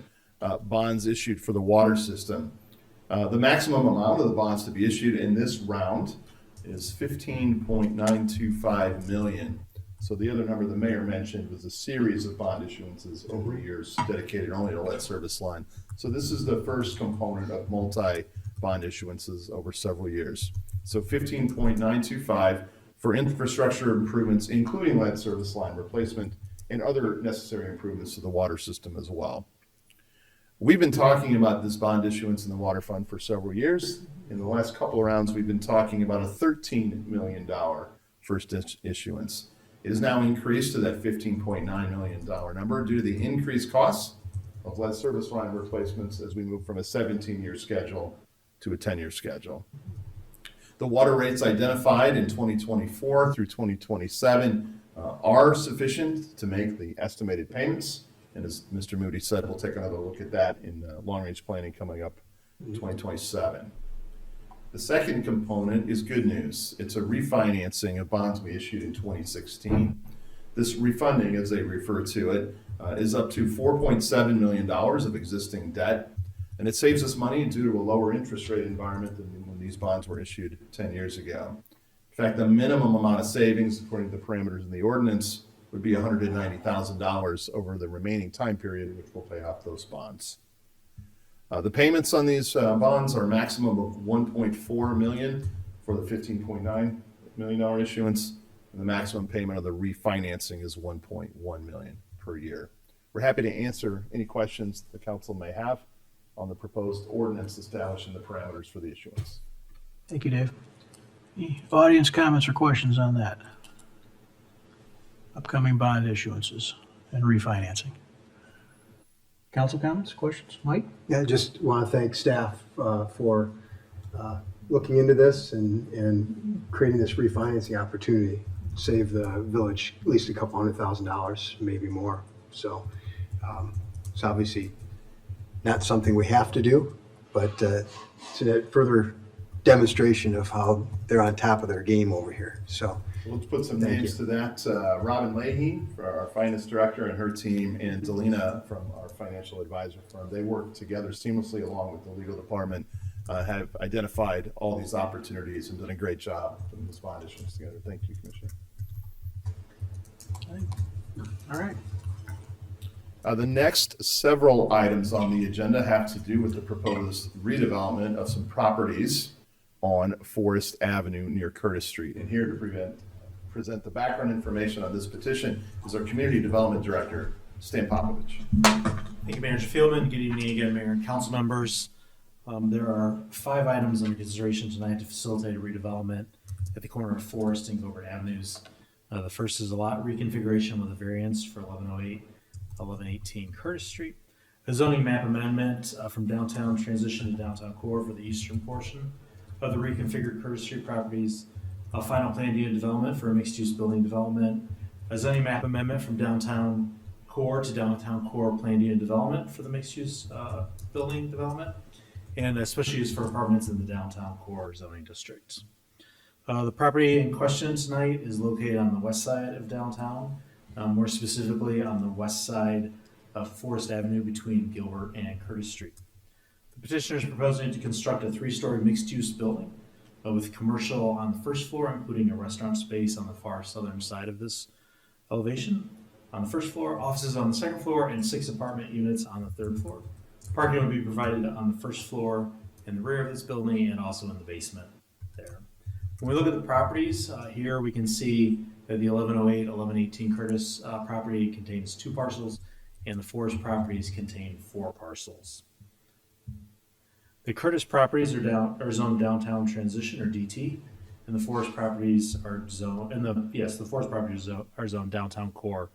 Speaker 3: bonds issued for the water system. The maximum amount of the bonds to be issued in this round is $15.925 million. So the other number the mayor mentioned was a series of bond issuances over years dedicated only to lead service line. So this is the first component of multi-bond issuances over several years. So 15.925 for infrastructure improvements, including lead service line replacement and other necessary improvements to the water system as well. We've been talking about this bond issuance in the water fund for several years. In the last couple of rounds, we've been talking about a $13 million first issuance. It is now increased to that $15.9 million number due to the increased costs of lead service line replacements as we move from a 17-year schedule to a 10-year schedule. The water rates identified in 2024 through 2027 are sufficient to make the estimated payments. And as Mr. Moody said, we'll take another look at that in long-range planning coming up in 2027. The second component is good news. It's a refinancing of bonds we issued in 2016. This refunding, as they refer to it, is up to $4.7 million of existing debt. And it saves us money due to a lower interest rate environment than when these bonds were issued 10 years ago. In fact, the minimum amount of savings, according to the parameters in the ordinance, would be $190,000 over the remaining time period, which will pay off those bonds. The payments on these bonds are a maximum of $1.4 million for the $15.9 million issuance, and the maximum payment of the refinancing is $1.1 million per year. We're happy to answer any questions the council may have on the proposed ordinance establishing the parameters for the issuance.
Speaker 1: Thank you, Dave. Any audience comments or questions on that? Upcoming bond issuances and refinancing. Council comments, questions? Mike?
Speaker 11: Yeah, I just want to thank staff for looking into this and creating this refinancing opportunity. Save the village at least a couple $100,000, maybe more. So it's obviously not something we have to do, but it's a further demonstration of how they're on top of their game over here. So
Speaker 3: let's put some
Speaker 11: Thank
Speaker 3: names to that. Robin Leahy, our finance director, and her team, and Delina from our financial advisor firm. They work together seamlessly along with the legal department, have identified all these opportunities and done a great job putting this bond issuance together. Thank you, Commissioner.
Speaker 1: All right.
Speaker 3: The next several items on the agenda have to do with the proposed redevelopment of some properties on Forest Avenue near Curtis Street. And here to present the background information on this petition is our Community Development Director, Stan Popovich.
Speaker 4: Thank you, Manager Fieldman. Good evening again, Mayor and council members. There are 5 items under consideration tonight to facilitate a redevelopment. at the corner of Forest and Gilbert Avenues. The first is a lot reconfiguration with a variance for 1108, 1118 Curtis Street. A zoning map amendment from downtown transition to downtown core for the eastern portion of the reconfigured Curtis Street properties. A final planned unit development for a mixed-use building development. A zoning map amendment from downtown core to downtown core planned unit development for the mixed-use building development. And a special use for apartments in the downtown core zoning district. The property in question tonight is located on the west side of downtown, more specifically on the west side of Forest Avenue between Gilbert and Curtis Street. The petitioner is proposing to construct a 3-story mixed-use building with commercial on the first floor, including a restaurant space on the far southern side of this elevation. On the first floor, offices on the second floor, and 6 apartment units on the third floor. Parking will be provided on the first floor in the rear of this building and also in the basement there. When we look at the properties, here we can see that the 1108, 1118 Curtis property contains 2 parcels, and the Forest properties contain 4 parcels. The Curtis properties are zoned downtown transition, or DT, and the Forest properties are zoned, the Forest properties are zoned downtown core,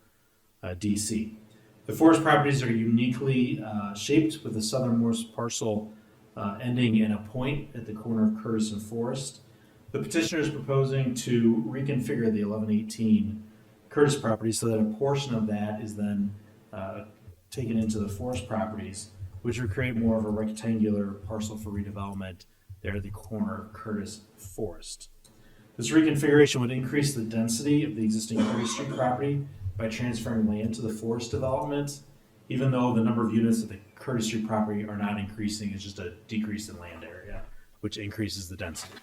Speaker 4: DC. The Forest properties are uniquely shaped, with the southernmost parcel ending in a point at the corner of Curtis and Forest. The petitioner is proposing to reconfigure the 1118 Curtis property so that a portion of that is then taken into the Forest properties, which would create more of a rectangular parcel for redevelopment there at the corner of Curtis Forest. This reconfiguration would increase the density of the existing Curtis Street property by transferring land to the Forest development, even though the number of units at the Curtis Street property are not increasing. It's just a decrease in land area, which increases the density.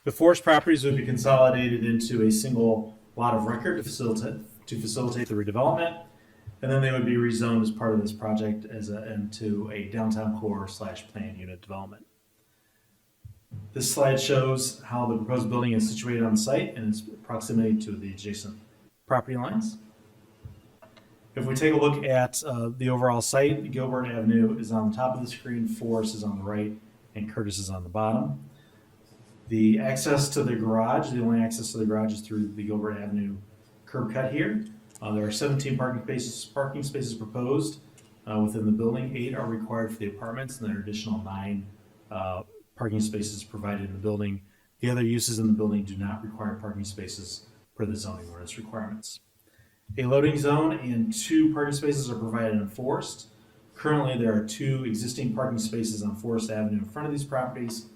Speaker 4: The Forest properties would be consolidated into a single lot of record to facilitate the redevelopment, and then they would be rezoned as part of this project into a downtown core / planned unit development. This slide shows how the proposed building is situated on the site and its proximity to the adjacent property lines. If we take a look at the overall site, Gilbert Avenue is on the top of the screen, Forest is on the right, and Curtis is on the bottom. The access to the garage, the only access to the garage is through the Gilbert Avenue curb cut here. There are 17 parking spaces proposed within the building. 8 are required for the apartments, and there are additional 9 parking spaces provided in the building. The other uses in the building do not require parking spaces per the zoning ordinance requirements. A loading zone and 2 parking spaces are provided in Forest. Currently, there are 2 existing parking spaces on Forest Avenue in front of these properties,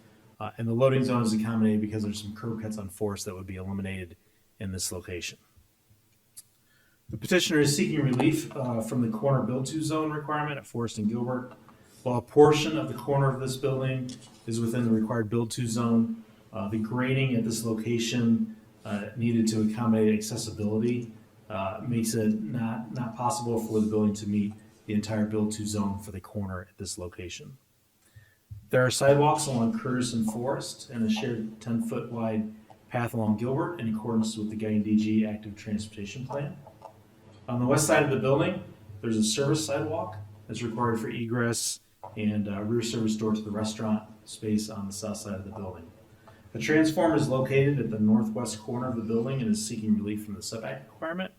Speaker 4: and the loading zone is accommodated because there's some curb cuts on Forest that would be eliminated in this location. The petitioner is seeking relief from the corner build-to zone requirement at Forest and Gilbert. While a portion of the corner of this building is within the required build-to zone, the grading at this location needed to accommodate accessibility makes it not possible for the building to meet the entire build-to zone for the corner at this location. There are sidewalks along Curtis and Forest and a shared 10-foot wide path along Gilbert in accordance with the GuyanDG Active Transportation Plan. On the west side of the building, there's a service sidewalk that's required for egress and rear service door to the restaurant space on the south side of the building. The transformer is located at the northwest corner of the building and is seeking relief from the setback requirement.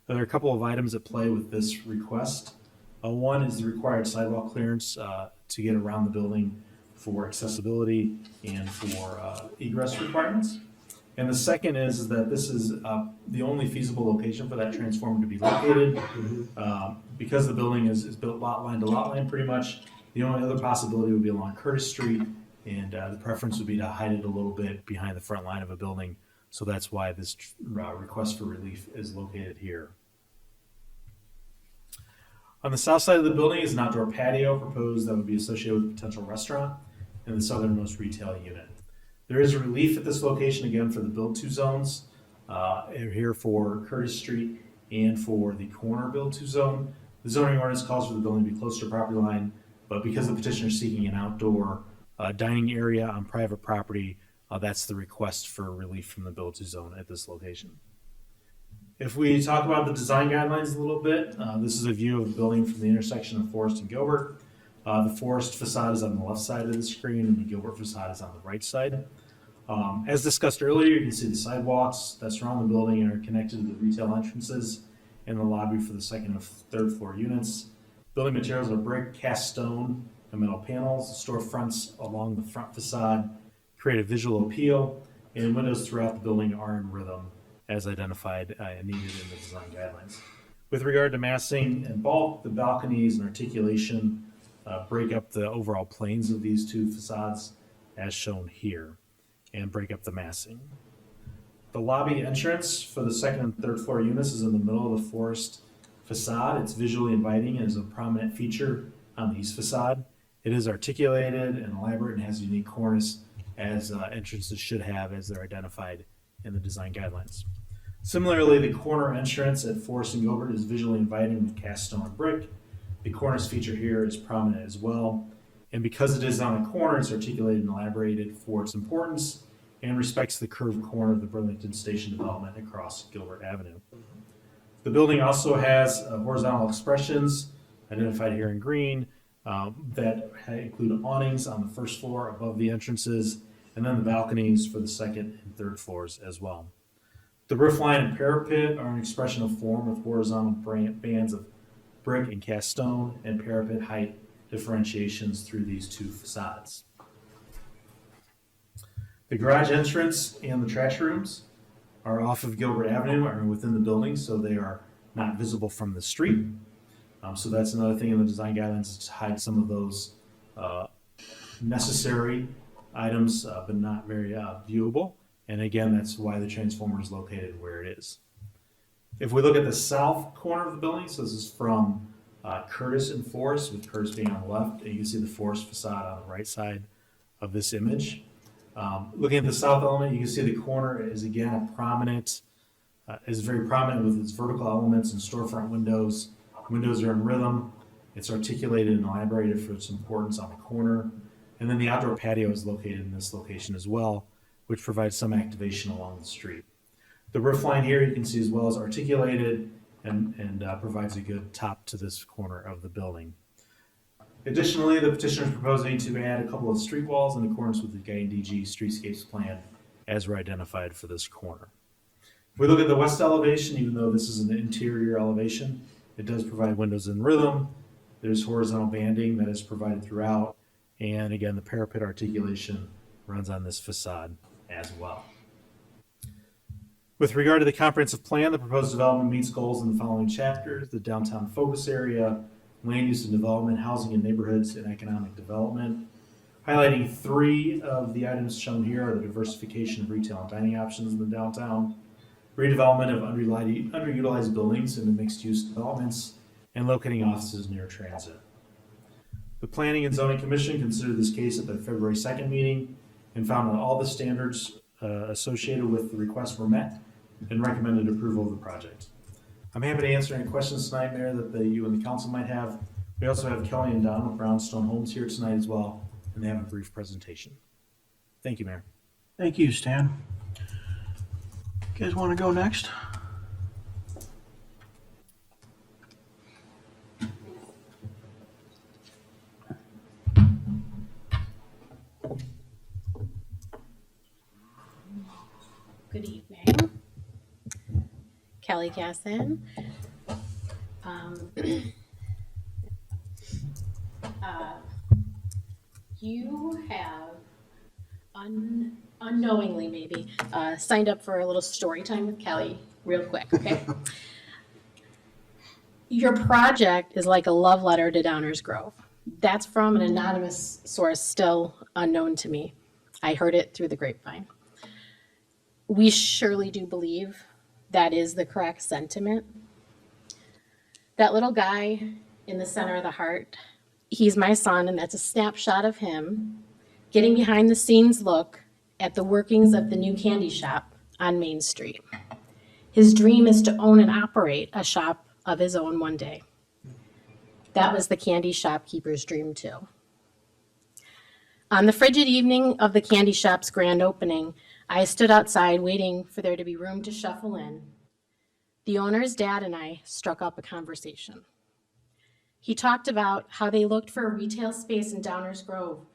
Speaker 4: There are a couple of items at play with this request. One is the required sidewalk clearance to get around the building for accessibility and for egress requirements. And the second is that this is the only feasible location for that transformer to be located. Because the building is built lot line to lot line pretty much, the only other possibility would be along Curtis Street, and the preference would be to hide it a little bit behind the front line of a building. So that's why this request for relief is located here. On the south side of the building is an outdoor patio proposed that would be associated with a potential restaurant and the southernmost retail unit. There is a relief at this location, again, for the build-to zones here for Curtis Street and for the corner build-to zone. The zoning ordinance calls for the building to be close to the property line, but because the petitioner is seeking an outdoor dining area on private property, that's the request for relief from the build-to zone at this location. If we talk about the design guidelines a little bit, this is a view of the building from the intersection of Forest and Gilbert. The Forest facade is on the left side of the screen and the Gilbert facade is on the right side. As discussed earlier, you can see the sidewalks that surround the building and are connected to the retail entrances and the lobby for the second and third floor units. Building materials are brick, cast stone, and metal panels. Storefronts along the front facade create a visual appeal, and windows throughout the building are in rhythm as identified and needed in the design guidelines. With regard to massing and bulk, the balconies and articulation break up the overall planes of these two facades as shown here, and break up the massing. The lobby entrance for the second and third floor units is in the middle of the forest facade. It's visually inviting and is a prominent feature on the east facade. It is articulated and elaborate and has a unique cornice as entrances should have as they're identified in the design guidelines. Similarly, the corner entrance at Forest and Gilbert is visually inviting with cast stone and brick. The cornice feature here is prominent as well. And because it is on a corner, it's articulated and elaborated for its importance and respects the curved corner of the Burlington Station development across Gilbert Avenue. The building also has horizontal expressions identified here in green that include awnings on the first floor above the entrances, and then the balconies for the second and third floors as well. The roof line and parapet are an expression of form with horizontal bands of brick and cast stone and parapet height differentiations through these two facades. The garage entrance and the trash rooms are off of Gilbert Avenue and are within the building, so they are not visible from the street. So that's another thing in the design guidelines, is to hide some of those necessary items, but not very viewable. And again, that's why the transformer is located where it is. If we look at the south corner of the building, so this is from Curtis and Forest, with Curtis being on the left, and you can see the Forest facade on the right side of this image. Looking at the south element, you can see the corner is again a prominent, is very prominent with its vertical elements and storefront windows. Windows are in rhythm. It's articulated and elaborated for its importance on the corner. And then the outdoor patio is located in this location as well, which provides some activation along the street. The roof line here you can see as well is articulated and provides a good top to this corner of the building. Additionally, the petitioner is proposing to add a couple of street walls in accordance with the GuideDG Streetscapes plan as were identified for this corner. If we look at the west elevation, even though this is an interior elevation, it does provide windows in rhythm. There's horizontal banding that is provided throughout. And again, the parapet articulation runs on this facade as well. With regard to the comprehensive plan, the proposed development meets goals in the following chapters: the downtown focus area, land use and development, housing and neighborhoods, and economic development. Highlighting three of the items shown here are the diversification of retail and dining options in the downtown, redevelopment of underutilized buildings into mixed-use developments, and locating offices near transit. The Planning and Zoning Commission considered this case at the February 2nd meeting and found that all the standards associated with the request were met and recommended approval of the project. I'm happy to answer any questions tonight, Mayor, that you and the council might have. We also have Kelly and Don with Brownstone Homes here tonight as well, and they have a brief presentation. Thank you, Mayor.
Speaker 1: Thank you, Stan. You guys want to go next?
Speaker 12: Good evening. Kelly Casson. You have unknowingly maybe signed up for a little story time with Kelly real quick, okay? Your project is like a love letter to Downers Grove. That's from an anonymous source still unknown to me. I heard it through the grapevine. We surely do believe that is the correct sentiment. That little guy in the center of the heart, he's my son, and that's a snapshot of him getting behind the scenes look at the workings of the new candy shop on Main Street. His dream is to own and operate a shop of his own one day. That was the candy shopkeeper's dream too. On the frigid evening of the candy shop's grand opening, I stood outside waiting for there to be room to shuffle in. The owner's dad and I struck up a conversation. He talked about how they looked for a retail space in Downers Grove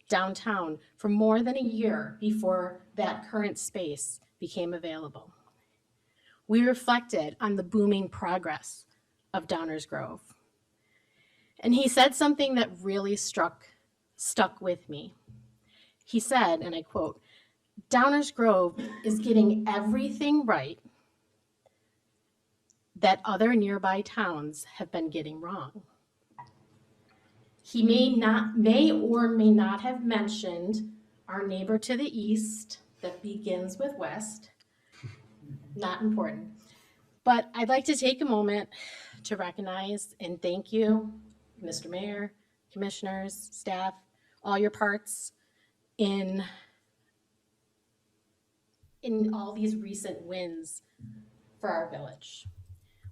Speaker 12: downtown for more than a year before that current space became available. We reflected on the booming progress of Downers Grove. And he said something that really stuck with me. He said, and I quote, "Downers Grove is getting everything right that other nearby towns have been getting wrong." He may or may not have mentioned our neighbor to the east that begins with West. Not important. But I'd like to take a moment to recognize and thank you, Mr. Mayor, commissioners, staff, all your parts in all these recent wins for our village.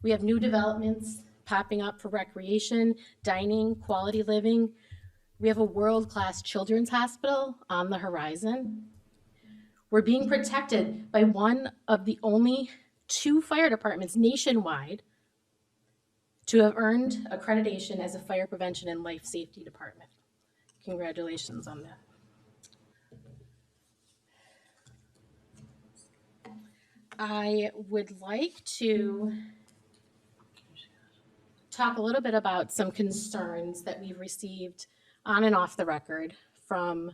Speaker 12: We have new developments popping up for recreation, dining, quality living. We have a world-class children's hospital on the horizon. We're being protected by one of the only 2 fire departments nationwide to have earned accreditation as a fire prevention and life safety department. Congratulations on that. I would like to talk a little bit about some concerns that we've received on and off the record from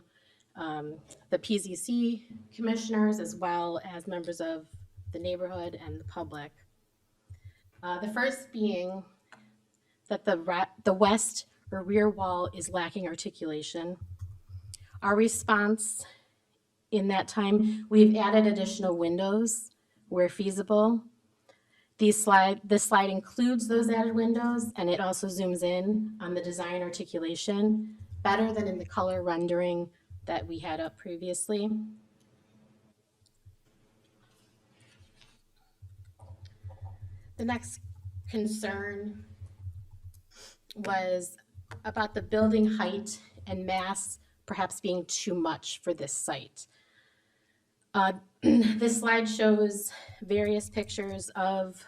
Speaker 12: the PZC commissioners as well as members of the neighborhood and the public. The first being that the west or rear wall is lacking articulation. Our response in that time, we've added additional windows where feasible. This slide includes those added windows, and it also zooms in on the design articulation better than in the color rendering that we had up previously. The next concern was about the building height and mass perhaps being too much for this site. This slide shows various pictures of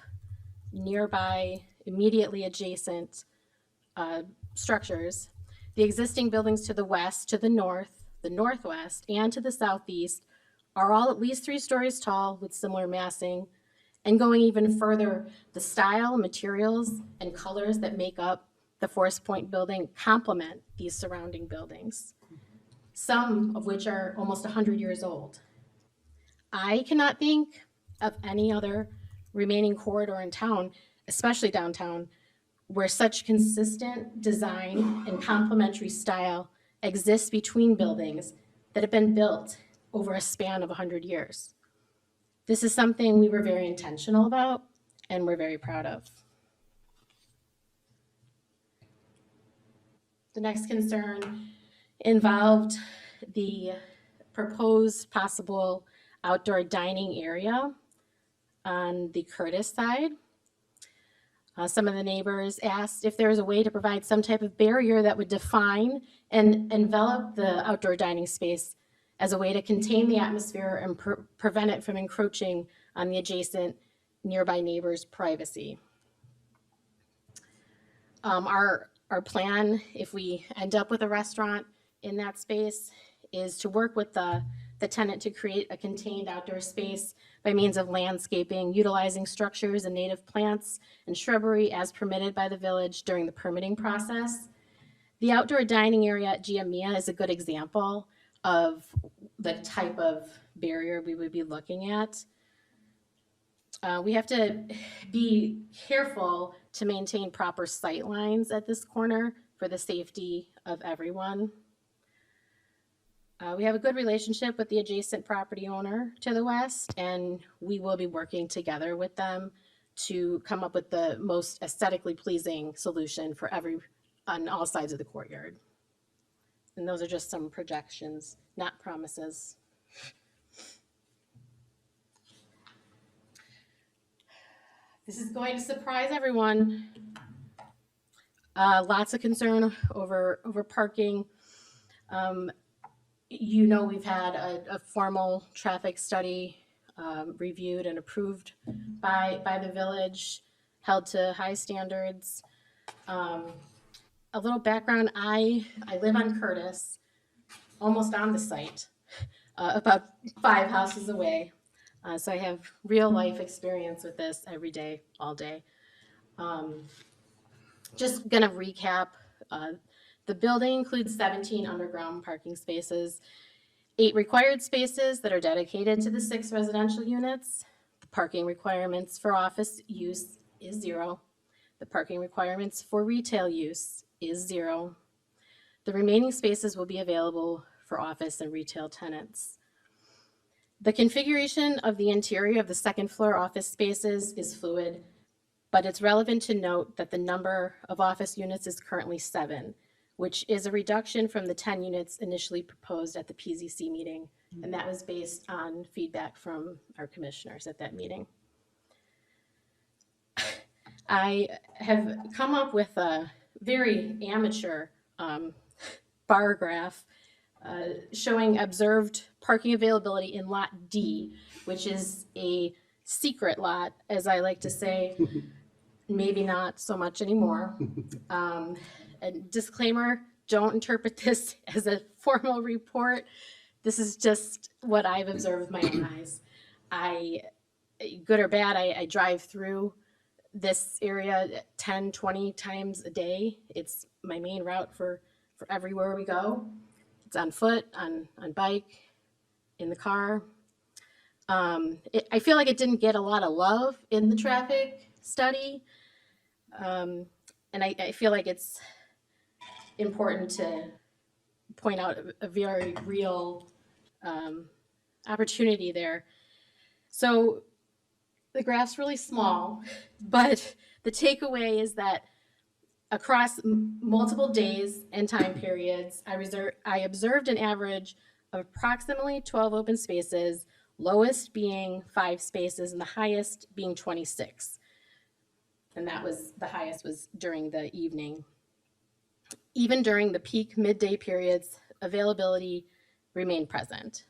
Speaker 12: nearby, immediately adjacent structures. The existing buildings to the west, to the north, the northwest, and to the southeast are all at least 3 stories tall with similar massing. And going even further, the style, materials, and colors that make up the Forest Point building complement these surrounding buildings, some of which are almost 100 years old. I cannot think of any other remaining corridor in town, especially downtown, where such consistent design and complementary style exists between buildings that have been built over a span of 100 years. This is something we were very intentional about and we're very proud of. The next concern involved the proposed possible outdoor dining area on the Curtis side. Some of the neighbors asked if there was a way to provide some type of barrier that would define and envelop the outdoor dining space as a way to contain the atmosphere and prevent it from encroaching on the adjacent nearby neighbors' privacy. Our plan, if we end up with a restaurant in that space, is to work with the tenant to create a contained outdoor space by means of landscaping, utilizing structures and native plants and shrubbery as permitted by the village during the permitting process. The outdoor dining area at Giamia is a good example of the type of barrier we would be looking at. We have to be careful to maintain proper sight lines at this corner for the safety of everyone. We have a good relationship with the adjacent property owner to the west, and we will be working together with them to come up with the most aesthetically pleasing solution for on all sides of the courtyard. And those are just some projections, not promises. This is going to surprise everyone. Lots of concern over parking. You know, we've had a formal traffic study reviewed and approved by the village, held to high standards. A little background, I live on Curtis. almost on the site, about 5 houses away. So I have real life experience with this every day, all day. Just gonna recap. The building includes 17 underground parking spaces, 8 required spaces that are dedicated to the 6 residential units. The parking requirements for office use is 0. The parking requirements for retail use is 0. The remaining spaces will be available for office and retail tenants. The configuration of the interior of the second floor office spaces is fluid, but it's relevant to note that the number of office units is currently 7, which is a reduction from the 10 units initially proposed at the PZC meeting, and that was based on feedback from our commissioners at that meeting. I have come up with a very amateur bar graph showing observed parking availability in Lot D, which is a secret lot, as I like to say, maybe not so much anymore. A disclaimer, don't interpret this as a formal report. This is just what I've observed with my own eyes. Good or bad, I drive through this area 10, 20 times a day. It's my main route for everywhere we go. It's on foot, on bike, in the car. I feel like it didn't get a lot of love in the traffic study. And I feel like it's important to point out a very real opportunity there. So the graph's really small, but the takeaway is that across multiple days and time periods, I observed an average of approximately 12 open spaces, lowest being 5 spaces and the highest being 26. And the highest was during the evening. Even during the peak midday periods, availability remained present.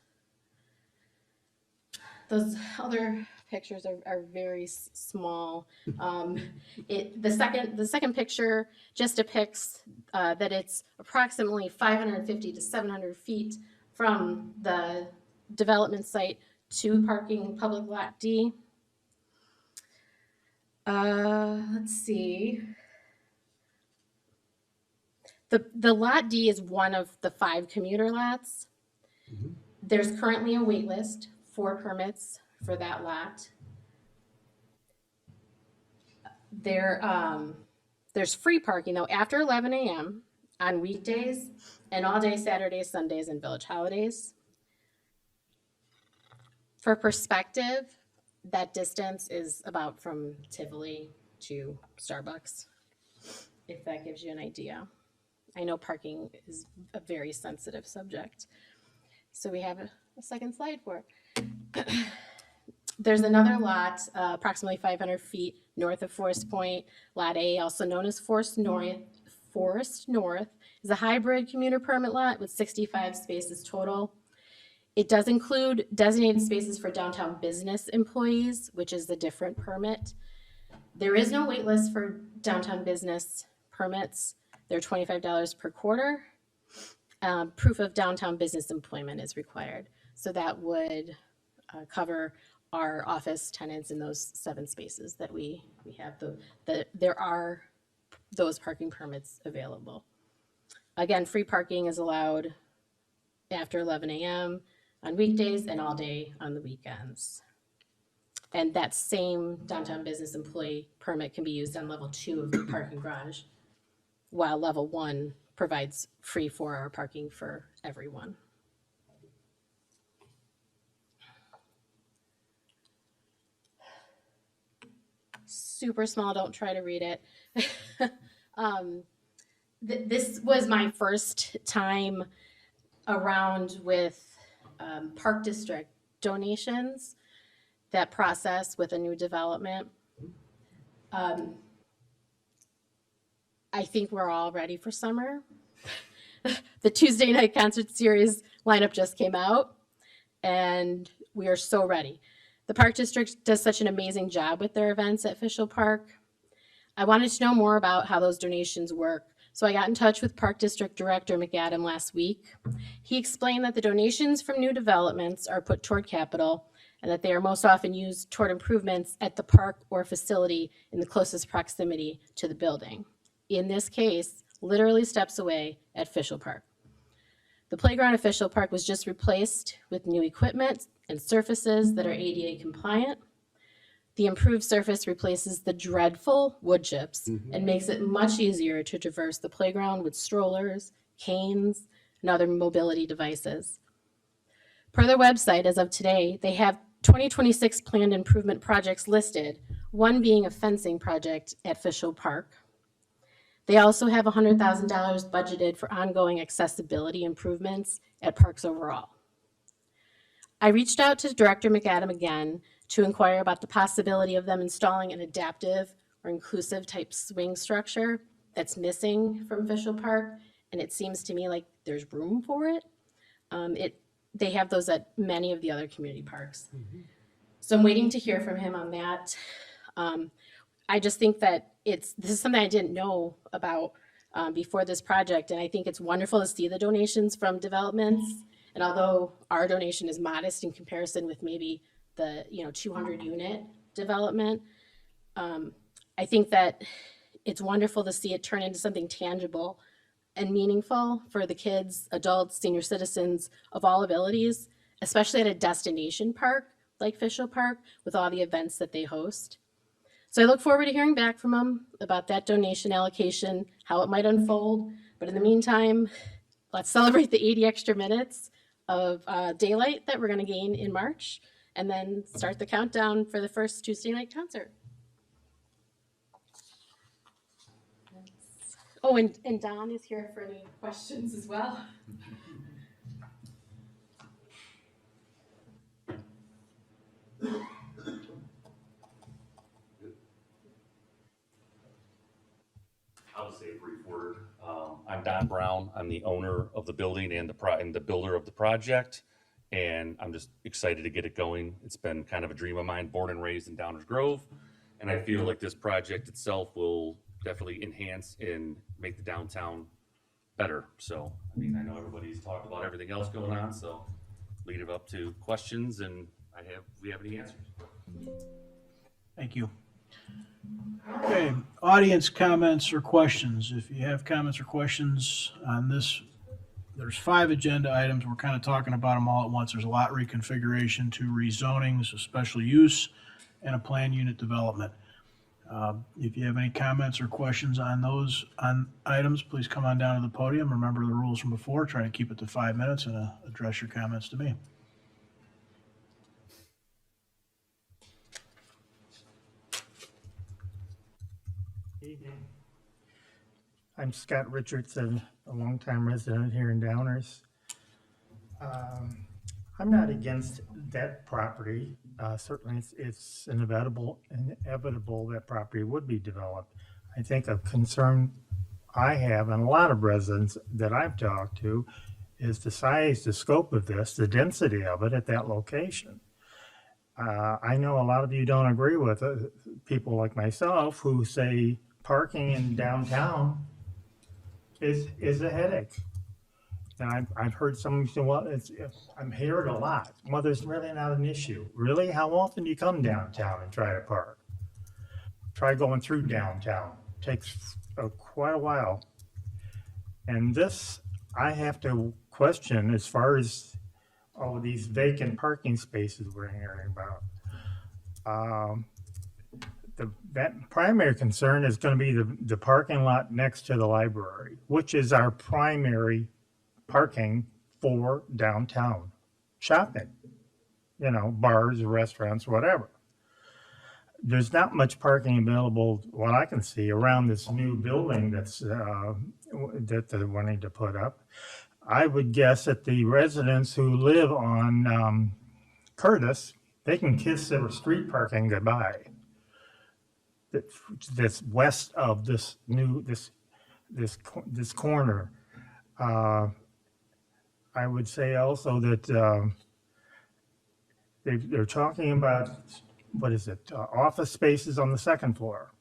Speaker 12: Those other pictures are very small. The second picture just depicts that it's approximately 550 to 700 feet from the development site to parking public lot D. Let's see. The lot D is one of the 5 commuter lots. There's currently a wait list for permits for that lot. There's free parking though after 11 a.m. on weekdays and all day Saturdays, Sundays, and village holidays. For perspective, that distance is about from Tivoli to Starbucks, if that gives you an idea. I know parking is a very sensitive subject. So we have a second slide for it. There's another lot, approximately 500 feet north of Forest Point. Lot A, also known as Forest North, is a hybrid commuter permit lot with 65 spaces total. It does include designated spaces for downtown business employees, which is a different permit. There is no wait list for downtown business permits. They're $25 per quarter. Proof of downtown business employment is required. So that would cover our office tenants in those 7 spaces that we have. There are those parking permits available. Again, free parking is allowed after 11 a.m. on weekdays and all day on the weekends. And that same downtown business employee permit can be used on level 2 of the parking garage, while level 1 provides free 4-hour parking for everyone. Super small, don't try to read it. This was my first time around with Park District donations, that process with a new development. I think we're all ready for summer. The Tuesday night concert series lineup just came out and we are so ready. The Park District does such an amazing job with their events at Fischel Park. I wanted to know more about how those donations work, So I got in touch with Park District Director McAdam last week. He explained that the donations from new developments are put toward capital and that they are most often used toward improvements at the park or facility in the closest proximity to the building. In this case, literally steps away at Fischel Park. The playground at Fischel Park was just replaced with new equipment and surfaces that are ADA compliant. The improved surface replaces the dreadful wood chips and makes it much easier to traverse the playground with strollers, canes, and other mobility devices. Per their website, as of today, they have 2026 planned improvement projects listed, one being a fencing project at Fischel Park. They also have $100,000 budgeted for ongoing accessibility improvements at parks overall. I reached out to Director McAdam again to inquire about the possibility of them installing an adaptive or inclusive type swing structure that's missing from Fischel Park, and it seems to me like there's room for it. They have those at many of the other community parks. So I'm waiting to hear from him on that. I just think that this is something I didn't know about before this project, and I think it's wonderful to see the donations from developments. And although our donation is modest in comparison with maybe the 200 unit development, I think that it's wonderful to see it turn into something tangible and meaningful for the kids, adults, senior citizens of all abilities, especially at a destination park like Fischel Park with all the events that they host. So I look forward to hearing back from them about that donation allocation, how it might unfold. But in the meantime, let's celebrate the 80 extra minutes of daylight that we're going to gain in March, and then start the countdown for the first Tuesday night concert. Oh, and Don is here for any questions as well.
Speaker 13: I'll just say a brief word. I'm Don Brown. I'm the owner of the building and the builder of the project. And I'm just excited to get it going. It's been kind of a dream of mine, born and raised in Downers Grove. And I feel like this project itself will definitely enhance and make the downtown better. So, I mean, I know everybody's talked about everything else going on, so lead it up to questions, and we have any answers.
Speaker 1: Thank you. Okay, audience comments or questions. If you have comments or questions on this, there's 5 agenda items. We're kind of talking about them all at once. There's a lot reconfiguration, 2 rezonings, a special use, and a planned unit development. If you have any comments or questions on those items, please come on down to the podium. Remember the rules from before. Try to keep it to 5 minutes and address your comments to me.
Speaker 14: I'm Scott Richardson, a longtime resident here in Downers. I'm not against that property. Certainly it's inevitable that property would be developed. I think a concern I have, and a lot of residents that I've talked to, is the size, the scope of this, the density of it at that location. I know a lot of you don't agree with it, people like myself who say parking in downtown is a headache. And I've heard some say, well, I'm here a lot. Well, there's really not an issue. Really? How often do you come downtown and try to park? Try going through downtown. Takes quite a while. And this, I have to question as far as all of these vacant parking spaces we're hearing about. That primary concern is going to be the parking lot next to the library, which is our primary parking for downtown shopping, bars, restaurants, whatever. There's not much parking available, what I can see, around this new building that they're wanting to put up. I would guess that the residents who live on Curtis, they can kiss their street parking goodbye. That's west of this corner. I would say also that they're talking about, office spaces on the second floor.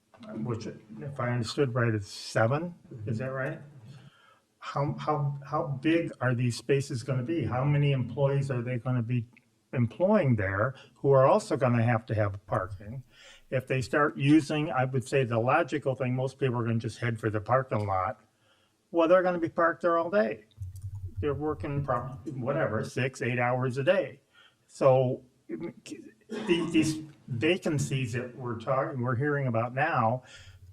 Speaker 14: which if I understood right, it's 7, is that right? How big are these spaces gonna be? How many employees are they gonna be employing there who are also gonna have parking? If they start using, I would say the logical thing, most people are gonna just head for the parking lot. Well, they're gonna be parked there all day. They're working probably, whatever, 6, 8 hours a day. So these vacancies that we're hearing about now,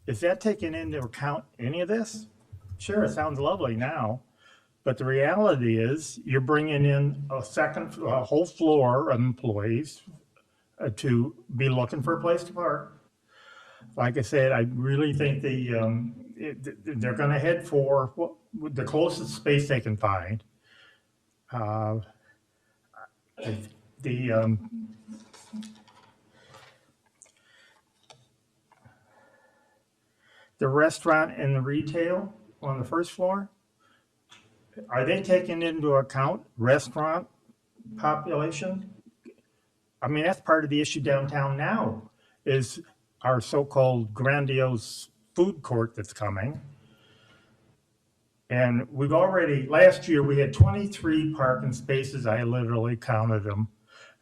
Speaker 14: is that taking into account any of this? Sure, it sounds lovely now, but the reality is you're bringing in a whole floor of employees to be looking for a place to park. Like I said, I really think they're going to head for the closest space they can find. The restaurant and the retail on the first floor, are they taking into account restaurant population? I mean, that's part of the issue downtown now, is our so-called grandiose food court that's coming. And we've already, last year, we had 23 parking spaces, I literally counted them,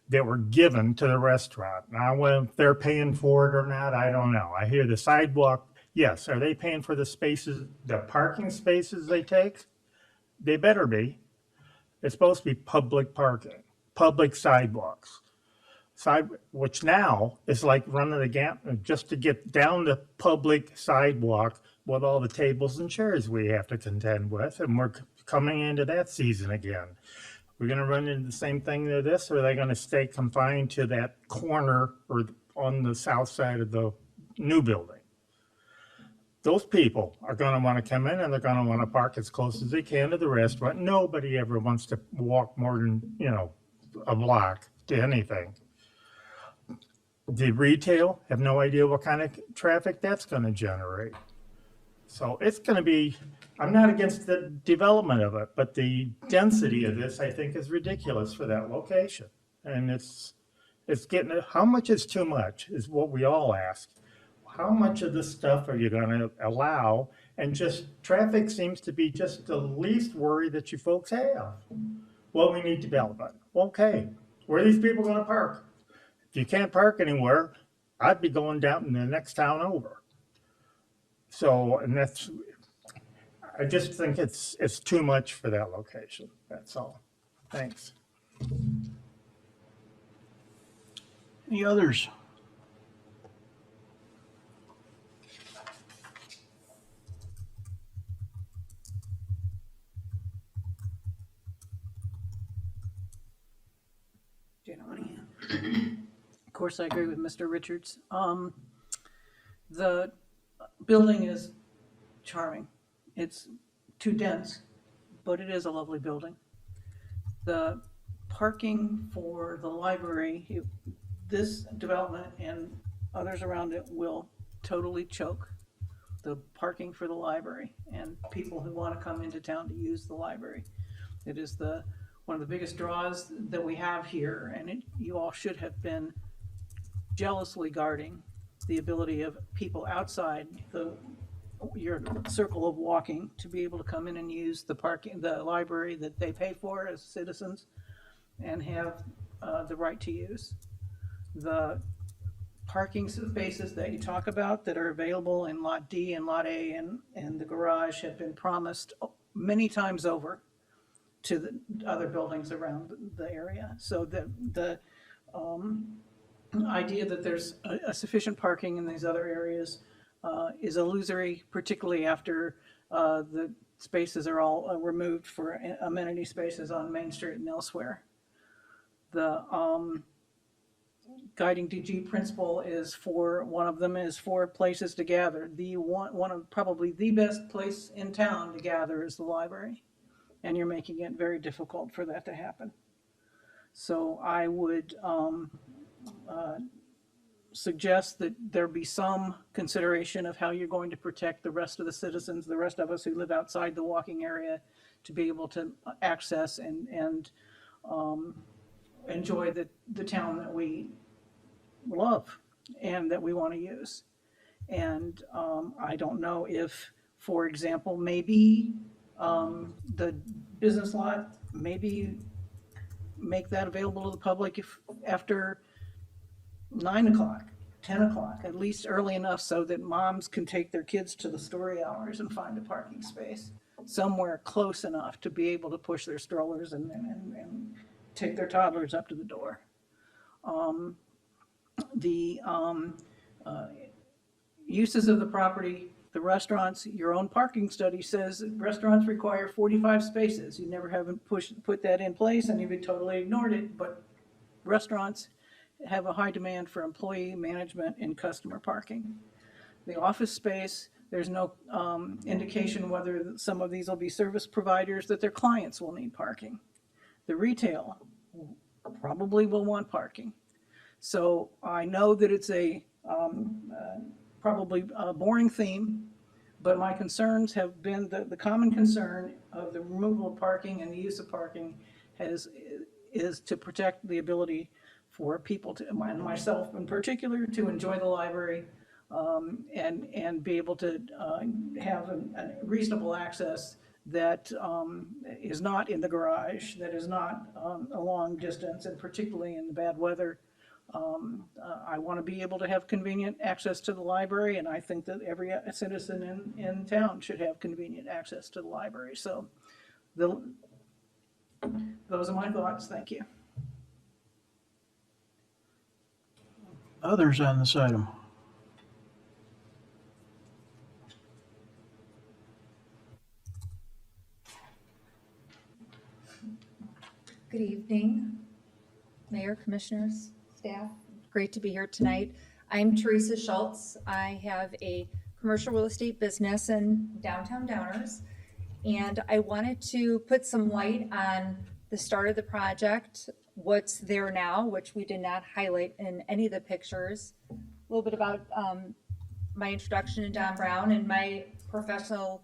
Speaker 14: that were given to the restaurant. Now, whether they're paying for it or not, I don't know. I hear the sidewalk, yes, are they paying for the spaces, the parking spaces they take? They better be. It's supposed to be public parking, public sidewalks. Which now is like running the gap just to get down the public sidewalk with all the tables and chairs we have to contend with. And we're coming into that season again. We're going to run into the same thing to this, or are they going to stay confined to that corner or on the south side of the new building? Those people are going to want to come in and they're going to want to park as close as they can to the restaurant. Nobody ever wants to walk more than, a block to anything. The retail have no idea what kind of traffic that's going to generate. So it's going to be, I'm not against the development of it, but the density of this, I think, is ridiculous for that location. And it's getting, how much is too much is what we all ask. How much of this stuff are you going to allow? And just traffic seems to be just the least worry that you folks have. Well, we need development. Okay, where are these people going to park? If you can't park anywhere, I'd be going down in the next town over. So, and I just think it's too much for that location. That's all. Thanks.
Speaker 1: Any others?
Speaker 15: Of course, I agree with Mr. Richards. The building is charming. It's too dense, but it is a lovely building. The parking for the library, this development and others around it will totally choke the parking for the library and people who want to come into town to use the library. It is one of the biggest draws that we have here, and you all should have been jealously guarding the ability of people outside your circle of walking to be able to come in and use the library that they pay for as citizens and have the right to use. The parking spaces that you talk about that are available in Lot D and Lot A and the garage have been promised many times over to the other buildings around the area. So the idea that there's a sufficient parking in these other areas is illusory, particularly after the spaces are all removed for amenity spaces on Main Street and elsewhere. The guiding DG principle is one of them is for places to gather. One of probably the best place in town to gather is the library. And you're making it very difficult for that to happen. So I would suggest that there be some consideration of how you're going to protect the rest of the citizens, the rest of us who live outside the walking area, to be able to access and enjoy the town that we love and that we want to use. And I don't know if, for example, maybe the business lot, maybe make that available to the public if after 9 o'clock, 10 o'clock, at least early enough so that moms can take their kids to the story hours and find a parking space somewhere close enough to be able to push their strollers and take their toddlers up to the door. Uses of the property, the restaurants, your own parking study says restaurants require 45 spaces. You never haven't put that in place and you've totally ignored it, but restaurants have a high demand for employee management and customer parking. The office space, there's no indication whether some of these will be service providers that their clients will need parking. The retail probably will want parking. So I know that it's a probably a boring theme, but my concerns have been the common concern of the removal of parking and the use of parking is to protect the ability for people to, myself in particular, to enjoy the library and be able to have a reasonable access that is not in the garage, that is not a long distance, and particularly in the bad weather. I want to be able to have convenient access to the library, and I think that every citizen in town should have convenient access to the library. So those are my thoughts. Thank you.
Speaker 1: Others on this item?
Speaker 16: Good evening, Mayor, Commissioners, staff. Great to be here tonight. I'm Teresa Schultz. I have a commercial real estate business in downtown Downers, and I wanted to put some light on the start of the project, what's there now, which we did not highlight in any of the pictures. A little bit about my introduction to Don Brown and my professional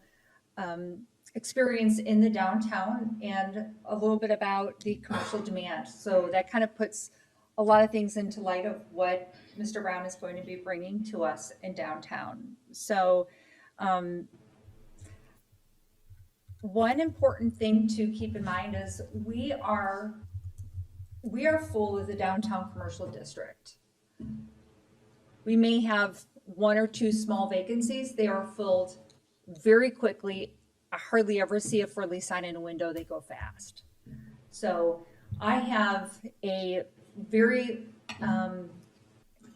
Speaker 16: experience in the downtown, and a little bit about the commercial demand. So that kind of puts a lot of things into light of what Mr. Brown is going to be bringing to us in downtown. So one important thing to keep in mind is we are full of the downtown commercial district. We may have one or two small vacancies. They are filled very quickly. I hardly ever see a for lease sign in a window. They go fast. So I have a very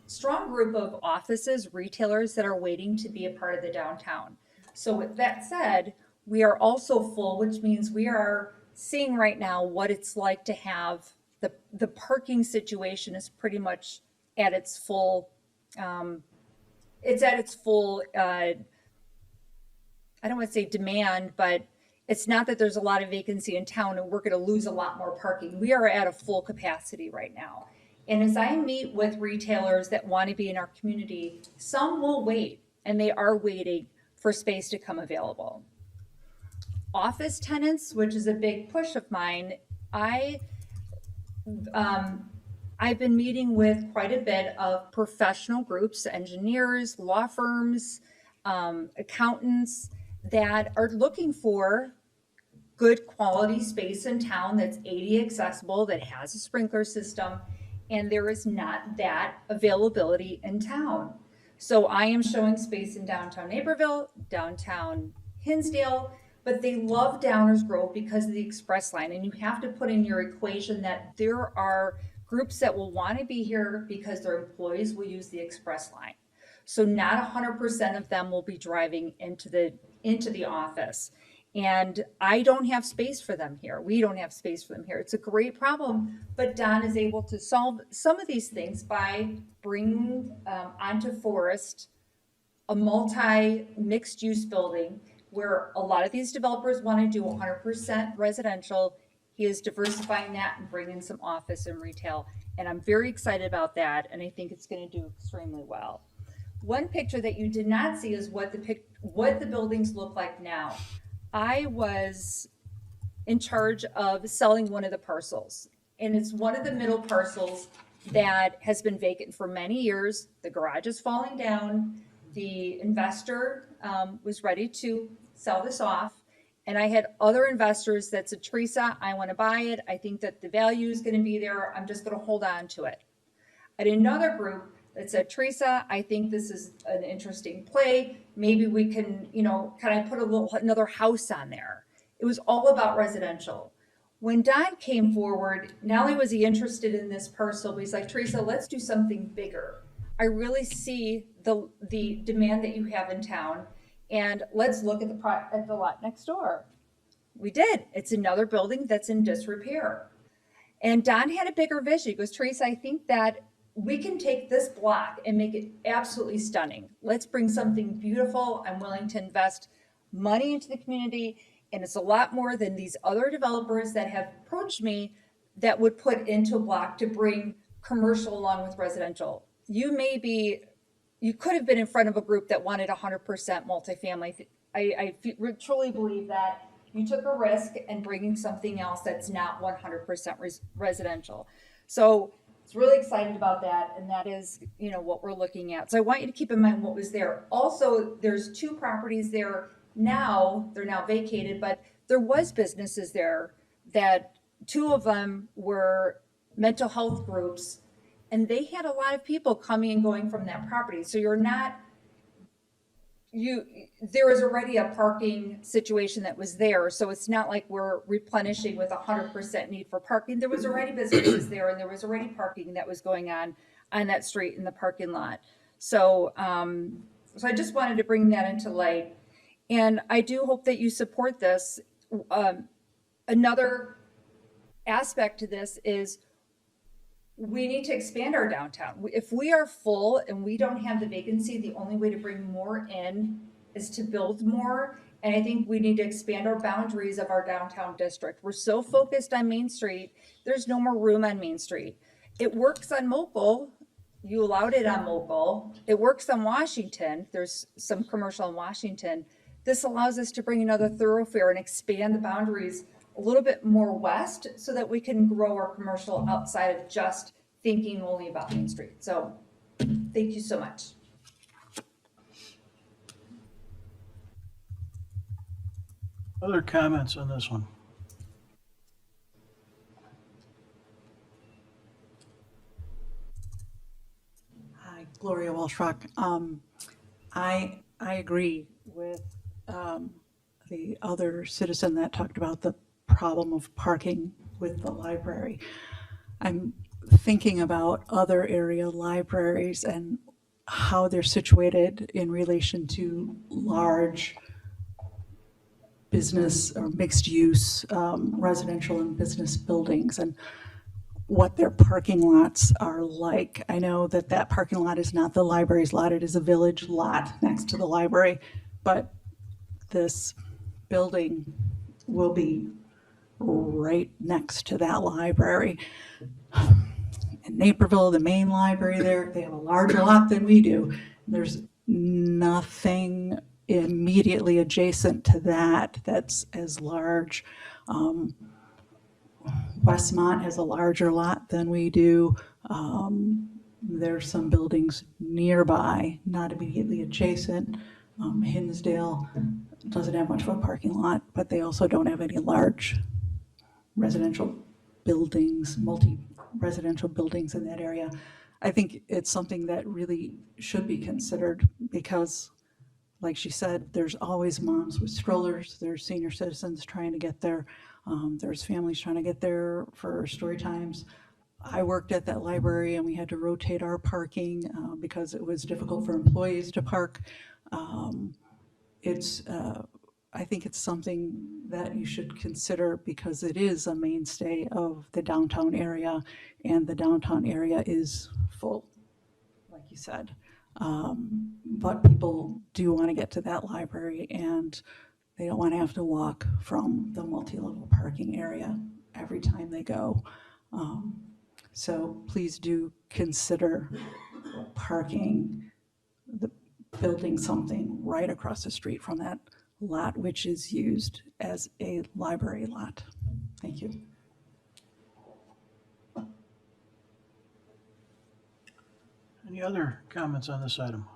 Speaker 16: strong group of offices, retailers that are waiting to be a part of the downtown. So with that said, we are also full, which means we are seeing right now what it's like to have the parking situation is pretty much at its full, it's at its full, I don't want to say demand, but it's not that there's a lot of vacancy in town and we're going to lose a lot more parking. We are at a full capacity right now. And as I meet with retailers that want to be in our community, some will wait, and they are waiting for space to come available. Office tenants, which is a big push of mine, I've been meeting with quite a bit of professional groups, engineers, law firms, accountants that are looking for good quality space in town that's ADA accessible, that has a sprinkler system, and there is not that availability in town. So I am showing space in downtown Naperville, downtown Hinsdale, but they love Downers Grove because of the express line. And you have to put in your equation that there are groups that will want to be here because their employees will use the express line. So not 100% of them will be driving into the office. And I don't have space for them here. We don't have space for them here. It's a great problem, but Don is able to solve some of these things by bringing onto Forest a multi-mixed use building where a lot of these developers want to do 100% residential. He is diversifying that and bringing some office and retail. And I'm very excited about that. And I think it's going to do extremely well. One picture that you did not see is what the buildings look like now. I was in charge of selling one of the parcels, and it's one of the middle parcels that has been vacant for many years. The garage is falling down. the investor was ready to sell this off. And I had other investors that said, Teresa, I want to buy it. I think that the value is going to be there. I'm just going to hold on to it. I had another group that said, Teresa, I think this is an interesting play. Maybe we can, can I put another house on there? It was all about residential. When Don came forward, not only was he interested in this parcel, but he's like, Teresa, let's do something bigger. I really see the demand that you have in town, and let's look at the lot next door. We did. It's another building that's in disrepair. And Don had a bigger vision. He goes, Teresa, I think that we can take this block and make it absolutely stunning. Let's bring something beautiful. I'm willing to invest money into the community. And it's a lot more than these other developers that have approached me that would put into a block to bring commercial along with residential. You could have been in front of a group that wanted 100% multifamily. I truly believe that you took a risk in bringing something else that's not 100% residential. So it's really excited about that. And that is, what we're looking at. So I want you to keep in mind what was there. Also, there's 2 properties there now. They're now vacated, but there was businesses there that 2 of them were mental health groups, and they had a lot of people coming and going from that property. So there was already a parking situation that was there. So it's not like we're replenishing with 100% need for parking. There was already businesses there, and there was already parking that was going on that street in the parking lot. So, so I just wanted to bring that into light. And I do hope that you support this. Another aspect to this is we need to expand our downtown. If we are full and we don't have the vacancy, the only way to bring more in is to build more. And I think we need to expand our boundaries of our downtown district. We're so focused on Main Street, there's no more room on Main Street. It works on Mokel. You allowed it on Mokel. It works on Washington. There's some commercial in Washington. This allows us to bring another thoroughfare and expand the boundaries a little bit more west so that we can grow our commercial outside of just thinking only about Main Street. So thank you so much.
Speaker 1: Other comments on this one?
Speaker 17: Hi, Gloria Walshrock. I agree with the other citizen that talked about the problem of parking with the library. I'm thinking about other area libraries and how they're situated in relation to large business or mixed use residential and business buildings and what their parking lots are like. I know that that parking lot is not the library's lot, it is a village lot next to the library, but this building will be right next to that library. In Naperville, the main library there, they have a larger lot than we do. There's nothing immediately adjacent to that that's as large. Westmont has a larger lot than we do. There's some buildings nearby, not immediately adjacent. Hinsdale doesn't have much of a parking lot, but they also don't have any large residential buildings, multi-residential buildings in that area. I think it's something that really should be considered because, like she said, there's always moms with strollers, there's senior citizens trying to get there, there's families trying to get there for story times. I worked at that library and we had to rotate our parking because it was difficult for employees to park. I think it's something that you should consider because it is a mainstay of the downtown area, and the downtown area is full, like you said. But people do want to get to that library, and they don't want to have to walk from the multi-level parking area every time they go. So please do consider building something right across the street from that lot, which is used as a library lot. Thank you.
Speaker 1: Any other comments on this item?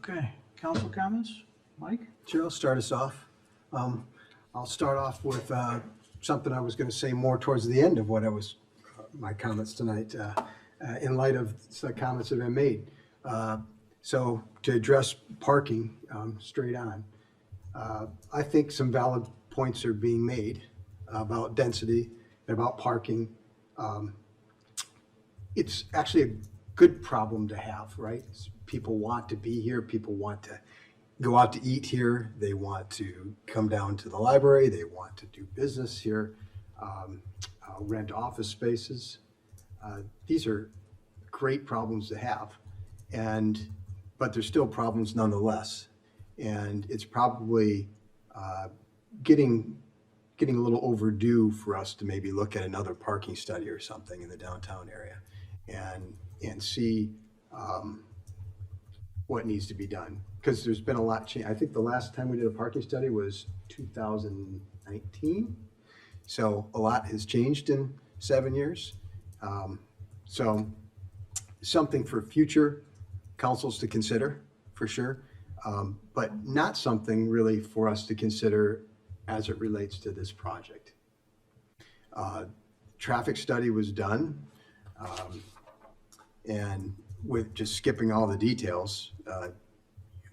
Speaker 1: Okay, council comments? Mike?
Speaker 11: Sure, I'll start us off. I'll start off with something I was going to say more towards the end of what I was, my comments tonight, in light of some comments that have been made. So to address parking straight on, I think some valid points are being made about density and about parking. It's actually a good problem to have, right? People want to be here. People want to go out to eat here. They want to come down to the library. They want to do business here, rent office spaces. These are great problems to have, but they're still problems nonetheless. And it's probably getting a little overdue for us to maybe look at another parking study or something in the downtown area and see what needs to be done. Because there's been a lot change. I think the last time we did a parking study was 2019. So a lot has changed in 7 years. So something for future councils to consider, for sure, but not something really for us to consider as it relates to this project. Traffic study was done, and with just skipping all the details,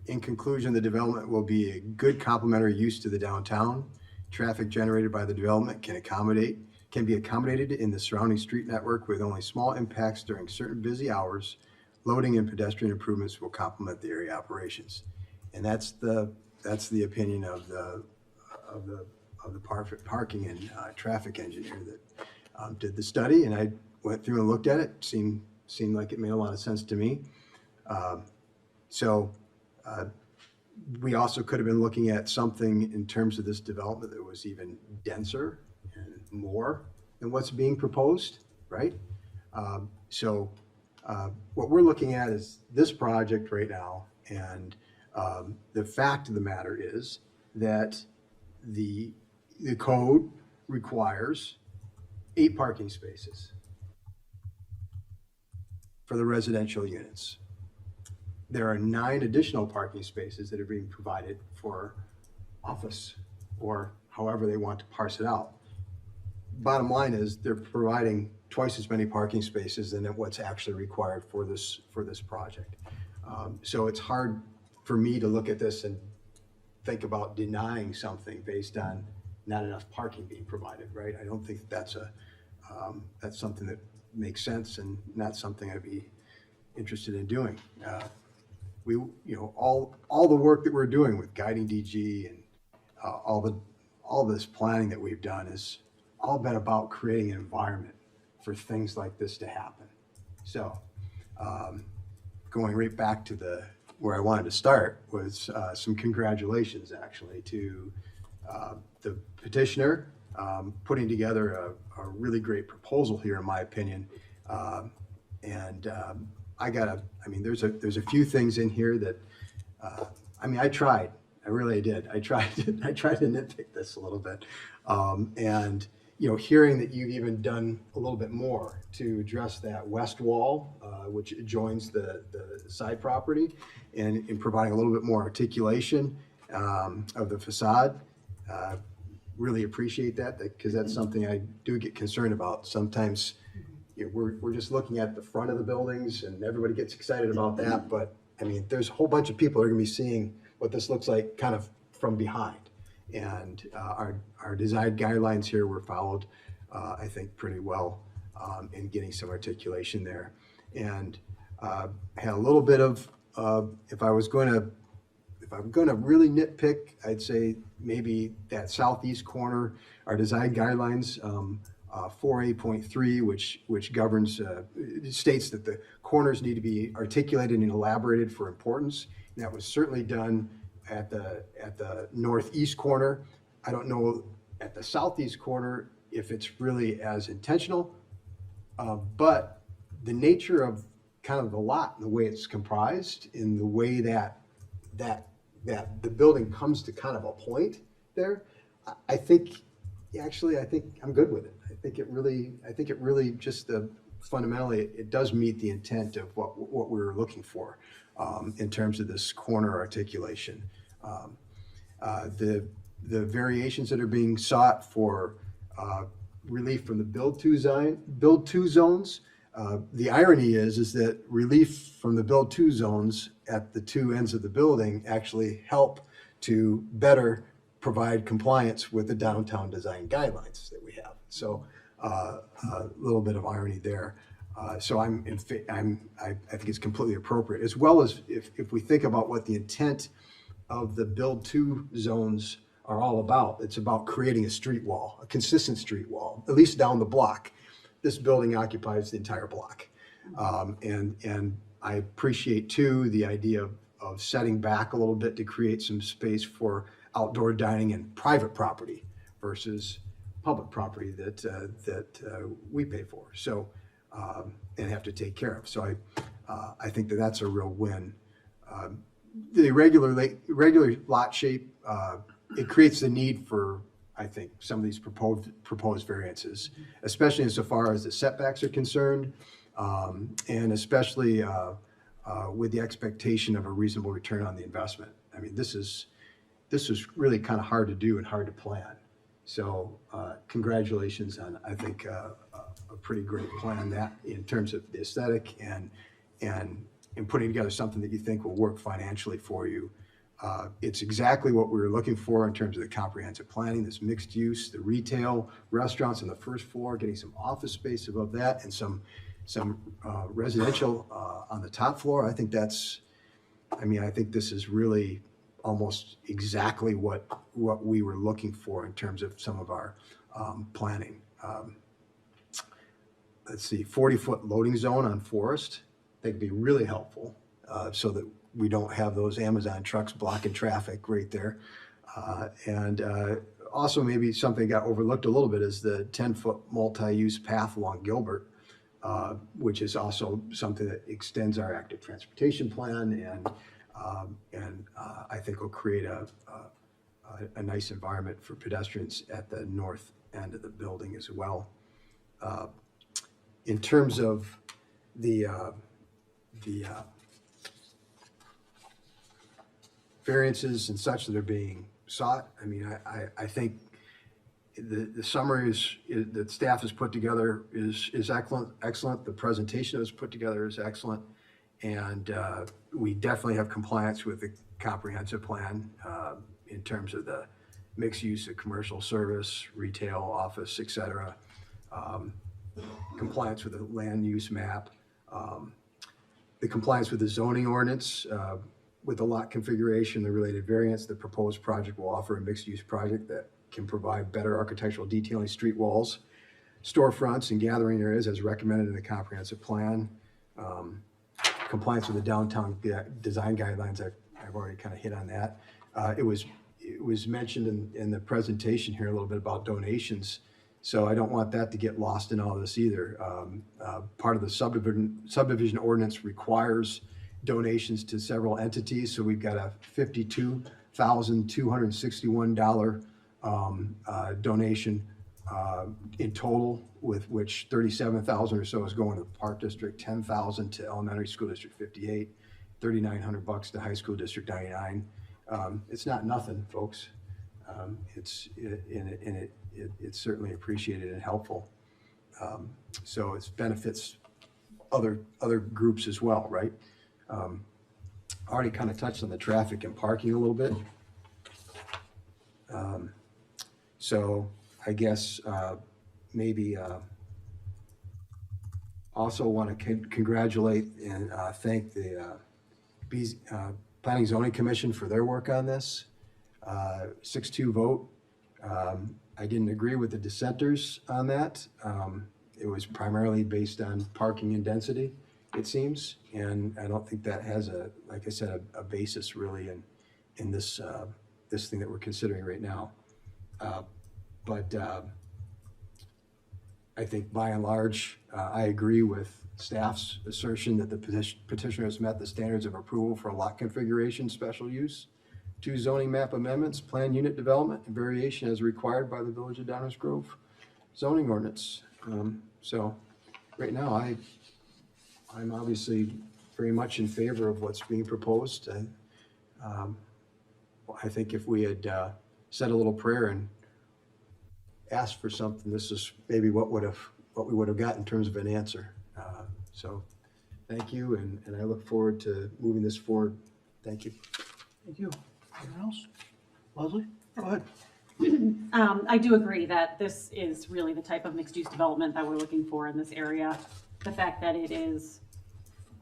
Speaker 11: in conclusion, the development will be a good complementary use to the downtown. Traffic generated by the development can be accommodated in the surrounding street network with only small impacts during certain busy hours. Loading and pedestrian improvements will complement the area operations. And that's the opinion of the parking and traffic engineer that did the study. And I went through and looked at it. Seemed like it made a lot of sense to me. We also could have been looking at something in terms of this development that was even denser and more than what's being proposed, right? What we're looking at is this project right now, and the fact of the matter is that the code requires 8 parking spaces for the residential units. There are 9 additional parking spaces that are being provided for office, or however they want to parse it out. Bottom line is they're providing twice as many parking spaces than what's actually required for this project. So it's hard for me to look at this and think about denying something based on not enough parking being provided, right? I don't think that's something that makes sense and not something I'd be interested in doing. All the work that we're doing with guiding DG and all this planning that we've done is all been about creating an environment for things like this to happen. So, going right back to where I wanted to start was some congratulations actually to the petitioner putting together a really great proposal here, in my opinion. There's a few things in here that, I tried, I really did. I tried to nitpick this a little bit. Hearing that you've even done a little bit more to address that west wall, which joins the side property, and in providing a little bit more articulation of the facade. Really appreciate that, because that's something I do get concerned about. Sometimes we're just looking at the front of the buildings and everybody gets excited about that, but there's a whole bunch of people that are gonna be seeing what this looks like kind of from behind. And our design guidelines here were followed, I think, pretty well in getting some articulation there. And had a little bit of, if I'm gonna really nitpick, I'd say maybe that southeast corner, our design guidelines, 4A.3, which governs, states that the corners need to be articulated and elaborated for importance. And that was certainly done at the northeast corner. I don't know at the southeast corner if it's really as intentional, but the nature of kind of the lot and the way it's comprised, in the way that the building comes to kind of a point there, I think I'm good with it. I think it really just the fundamentally, it does meet the intent of what we were looking for in terms of this corner articulation. The variations that are being sought for relief from the build to zones. The irony is that relief from the build to zones at the two ends of the building actually help to better provide compliance with the downtown design guidelines that we have. So a little bit of irony there. So I think it's completely appropriate, as well as if we think about what the intent of the build to zones are all about. It's about creating a street wall, a consistent street wall, at least down the block. This building occupies the entire block. And I appreciate too, the idea of setting back a little bit to create some space for outdoor dining and private property versus public property that we pay for. So, and have to take care of. So I think that's a real win. The regular lot shape, it creates the need for, I think, some of these proposed variances, especially insofar as the setbacks are concerned, and especially with the expectation of a reasonable return on the investment. I mean, this is really kind of hard to do and hard to plan. So congratulations on, I think, a pretty great plan that in terms of the aesthetic and putting together something that you think will work financially for you. It's exactly what we were looking for in terms of the comprehensive planning, this mixed use, the retail, restaurants on the first floor, getting some office space above that, and some residential on the top floor. I think I think this is really almost exactly what we were looking for in terms of some of our planning. Let's see, 40-foot loading zone on Forest. That'd be really helpful so that we don't have those Amazon trucks blocking traffic right there. And also maybe something got overlooked a little bit is the 10-foot multi-use path along Gilbert, which is also something that extends our active transportation plan and I think will create a nice environment for pedestrians at the north end of the building as well. In terms of the variances and such that are being sought, I mean, I think the summary that staff has put together is excellent. The presentation that was put together is excellent. And we definitely have compliance with the comprehensive plan in terms of the mixed use of commercial service, retail, office, et cetera. Compliance with the land use map, the compliance with the zoning ordinance, with the lot configuration, the related variance. The proposed project will offer a mixed use project that can provide better architectural detailing, street walls, storefronts, and gathering areas as recommended in the comprehensive plan. Compliance with the downtown design guidelines, I've already kind of hit on that. It was mentioned in the presentation here a little bit about donations. So I don't want that to get lost in all this either. Part of the subdivision ordinance requires donations to several entities. So we've got a $52,261 donation in total, with which $37,000 or so is going to the Park District, $10,000 to Elementary School District 58, $3,900 to High School District 99. It's not nothing, folks. It's certainly appreciated and helpful. So it benefits other groups as well, right? Already kind of touched on the traffic and parking a little bit. So I guess maybe also want to congratulate and thank the Planning Zoning Commission for their work on this. 6-2 vote. I didn't agree with the dissenters on that. It was primarily based on parking and density, it seems, and I don't think that has like I said, a basis really in this this thing that we're considering right now. But I think by and large, I agree with staff's assertion that the petitioner has met the standards of approval for a lot configuration special use, 2 zoning map amendments, plan unit development, and variation as required by the Village of Downers Grove zoning ordinance. So right now, I'm obviously very much in favor of what's being proposed. I think if we had said a little prayer and asked for something, this is maybe what we would have got in terms of an answer. So thank you, and I look forward to moving this forward. Thank you.
Speaker 1: Thank you. Anyone else? Leslie, go ahead.
Speaker 7: I do agree that this is really the type of mixed-use development that we're looking for in this area. The fact that it is,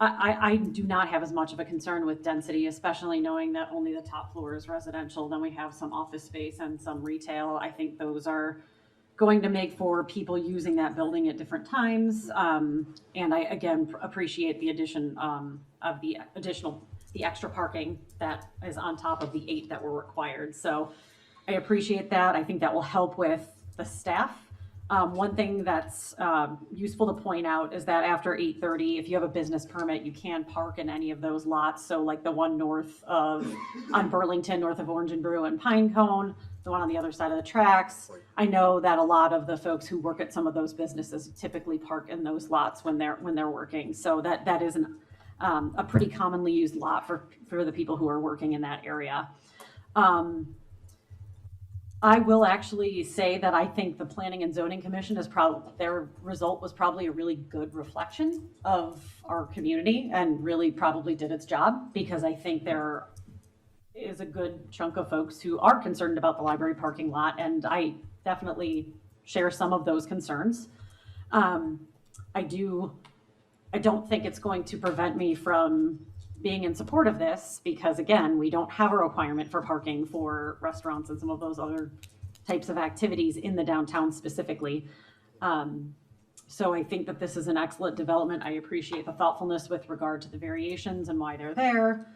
Speaker 7: I do not have as much of a concern with density, especially knowing that only the top floor is residential. Then we have some office space and some retail. I think those are going to make for people using that building at different times. And I, again, appreciate the addition of the extra parking that is on top of the 8 that were required. So I appreciate that. I think that will help with the staff. One thing that's useful to point out is that after 8:30, if you have a business permit, you can park in any of those lots. So like the one on Burlington, north of Orange and Brew and Pinecone, the one on the other side of the tracks. I know that a lot of the folks who work at some of those businesses typically park in those lots when they're working. So that is a pretty commonly used lot for the people who are working in that area. I will actually say that I think the Planning and Zoning Commission their result was probably a really good reflection of our community and really probably did its job, because I think there is a good chunk of folks who are concerned about the library parking lot, and I definitely share some of those concerns. I don't think it's going to prevent me from being in support of this, because again, we don't have a requirement for parking for restaurants and some of those other types of activities in the downtown specifically. So I think that this is an excellent development. I appreciate the thoughtfulness with regard to the variations and why they're there.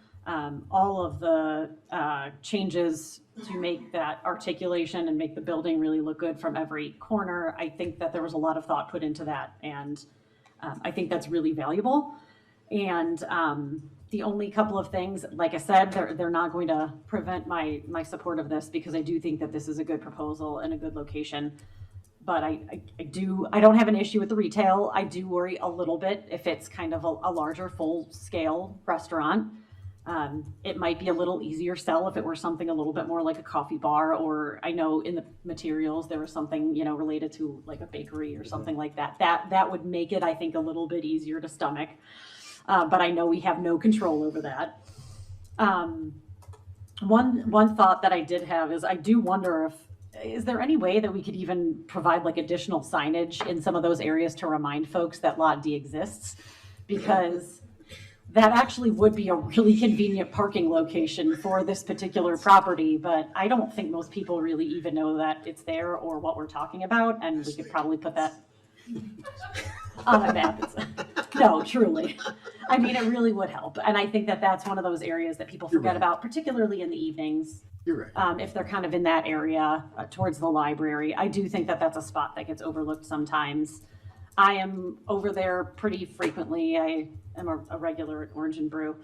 Speaker 7: All of the changes to make that articulation and make the building really look good from every corner. I think that there was a lot of thought put into that, and I think that's really valuable. And the only couple of things, like I said, they're not going to prevent my support of this, because I do think that this is a good proposal and a good location. But I don't have an issue with the retail. I do worry a little bit if it's kind of a larger full-scale restaurant. It might be a little easier sell if it were something a little bit more like a coffee bar, or I know in the materials there was something, related to like a bakery or something like that. That would make it, I think, a little bit easier to stomach. But I know we have no control over that. One thought that I did have is I do wonder is there any way that we could even provide like additional signage in some of those areas to remind folks that Lot D exists? Because that actually would be a really convenient parking location for this particular property, but I don't think most people really even know that it's there or what we're talking about, and we could probably put that on a map. No, truly. I mean, it really would help. And I think that that's one of those areas that people forget about, particularly in the evenings.
Speaker 11: You're right.
Speaker 7: If they're kind of in that area towards the library. I do think that that's a spot that gets overlooked sometimes. I am over there pretty frequently. I am a regular at Orange and Brew.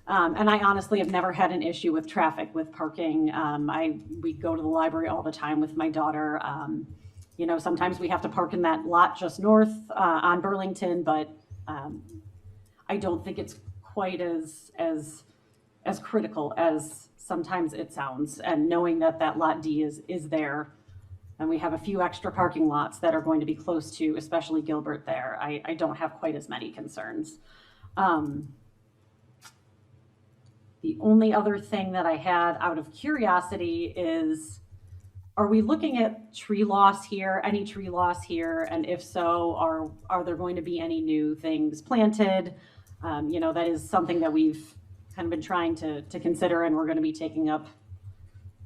Speaker 7: And I honestly have never had an issue with traffic, with parking. We go to the library all the time with my daughter. Sometimes we have to park in that lot just north on Burlington, but I don't think it's quite as critical as sometimes it sounds. And knowing that Lot D is there, and we have a few extra parking lots that are going to be close to, especially Gilbert there, I don't have quite as many concerns. The only other thing that I had out of curiosity is, are we looking at tree loss here, any tree loss here? And if so, are there going to be any new things planted? That is something that we've kind of been trying to consider, and we're going to be taking up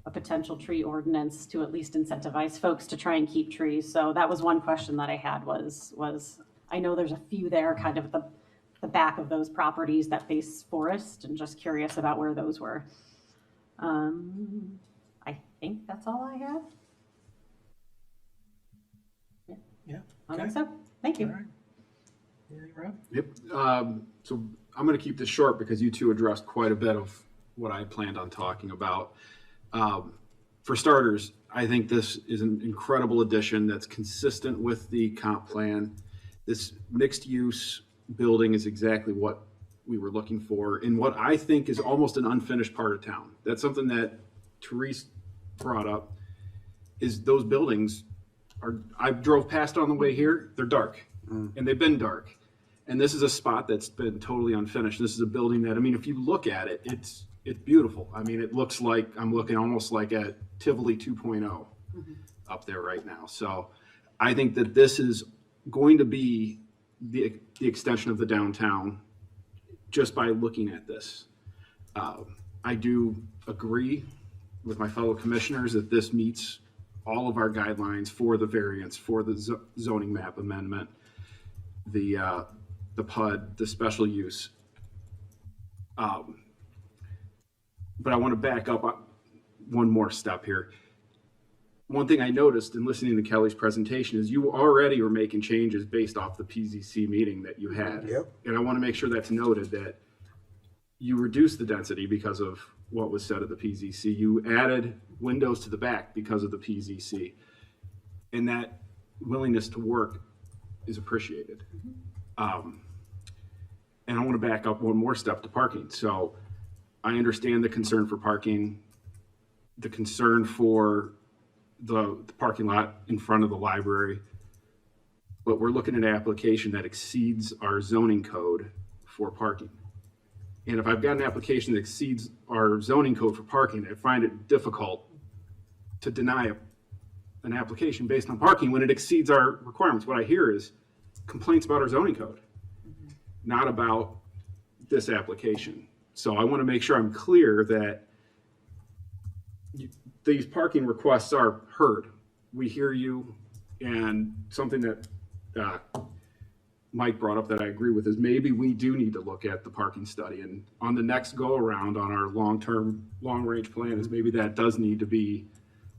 Speaker 7: a potential tree ordinance to at least incentivize folks to try and keep trees. So that was one question that I had was I know there's a few there kind of at the back of those properties that face forest, and just curious about where those were. I think that's all I have.
Speaker 1: Yeah.
Speaker 7: I think so. Thank you.
Speaker 1: All right. Anything, Rob?
Speaker 8: Yep. So I'm going to keep this short because you two addressed quite a bit of what I planned on talking about. For starters, I think this is an incredible addition that's consistent with the comp plan. This mixed-use building is exactly what we were looking for in what I think is almost an unfinished part of town. That's something that Therese brought up, is those buildings are, I drove past on the way here, they're dark, and they've been dark. And this is a spot that's been totally unfinished. This is a building that, I mean, if you look at it, it's beautiful. I mean, it looks like, I'm looking almost like at Tivoli 2.0 up there right now. So I think that this is going to be the extension of the downtown just by looking at this. I do agree with my fellow commissioners that this meets all of our guidelines for the variance, for the zoning map amendment, the PUD, the special use. But I want to back up one more step here. One thing I noticed in listening to Kelly's presentation is you already were making changes based off the PZC meeting that you had.
Speaker 11: Yep.
Speaker 8: And I want to make sure that's noted, that you reduced the density because of what was said at the PZC. You added windows to the back because of the PZC. And that willingness to work is appreciated. And I want to back up one more step to parking. So I understand the concern for parking, the concern for the parking lot in front of the library, but we're looking at an application that exceeds our zoning code for parking. And if I've got an application that exceeds our zoning code for parking, I find it difficult to deny an application based on parking when it exceeds our requirements. What I hear is complaints about our zoning code, not about this application. So I want to make sure I'm clear that these parking requests are heard. We hear you, and something that Mike brought up that I agree with is maybe we do need to look at the parking study, and on the next go around on our long-range plan is maybe that does need to be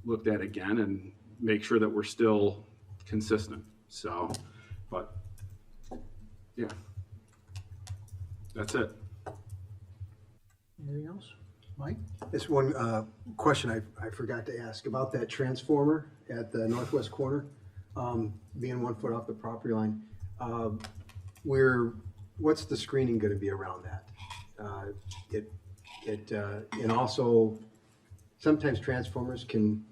Speaker 8: looked at again and make sure that we're still consistent. So, but yeah, that's it.
Speaker 1: Anything else? Mike?
Speaker 11: This one question I forgot to ask about that transformer at the northwest corner, being 1 foot off the property line. What's the screening going to be around that? And also, sometimes transformers can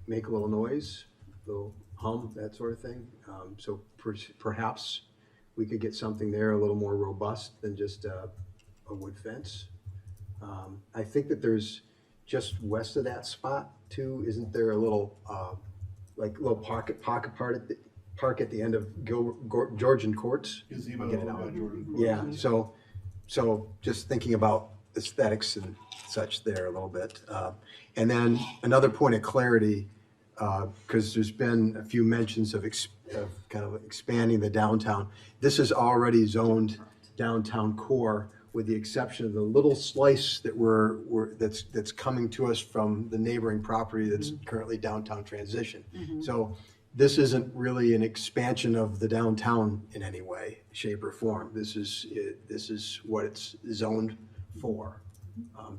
Speaker 11: make a little noise, a little hum, that sort of thing. So perhaps we could get something there a little more robust than just a wood fence. I think that there's just west of that spot too, isn't there a little little pocket park at the end of Georgian Courts?
Speaker 3: Gazebo, Georgian Courts.
Speaker 11: Yeah, so just thinking about aesthetics and such there a little bit. And then another point of clarity, because there's been a few mentions of kind of expanding the downtown. This is already zoned downtown core, with the exception of the little slice that that's coming to us from the neighboring property that's currently downtown transition. So this isn't really an expansion of the downtown in any way, shape, or form. This is what it's zoned for.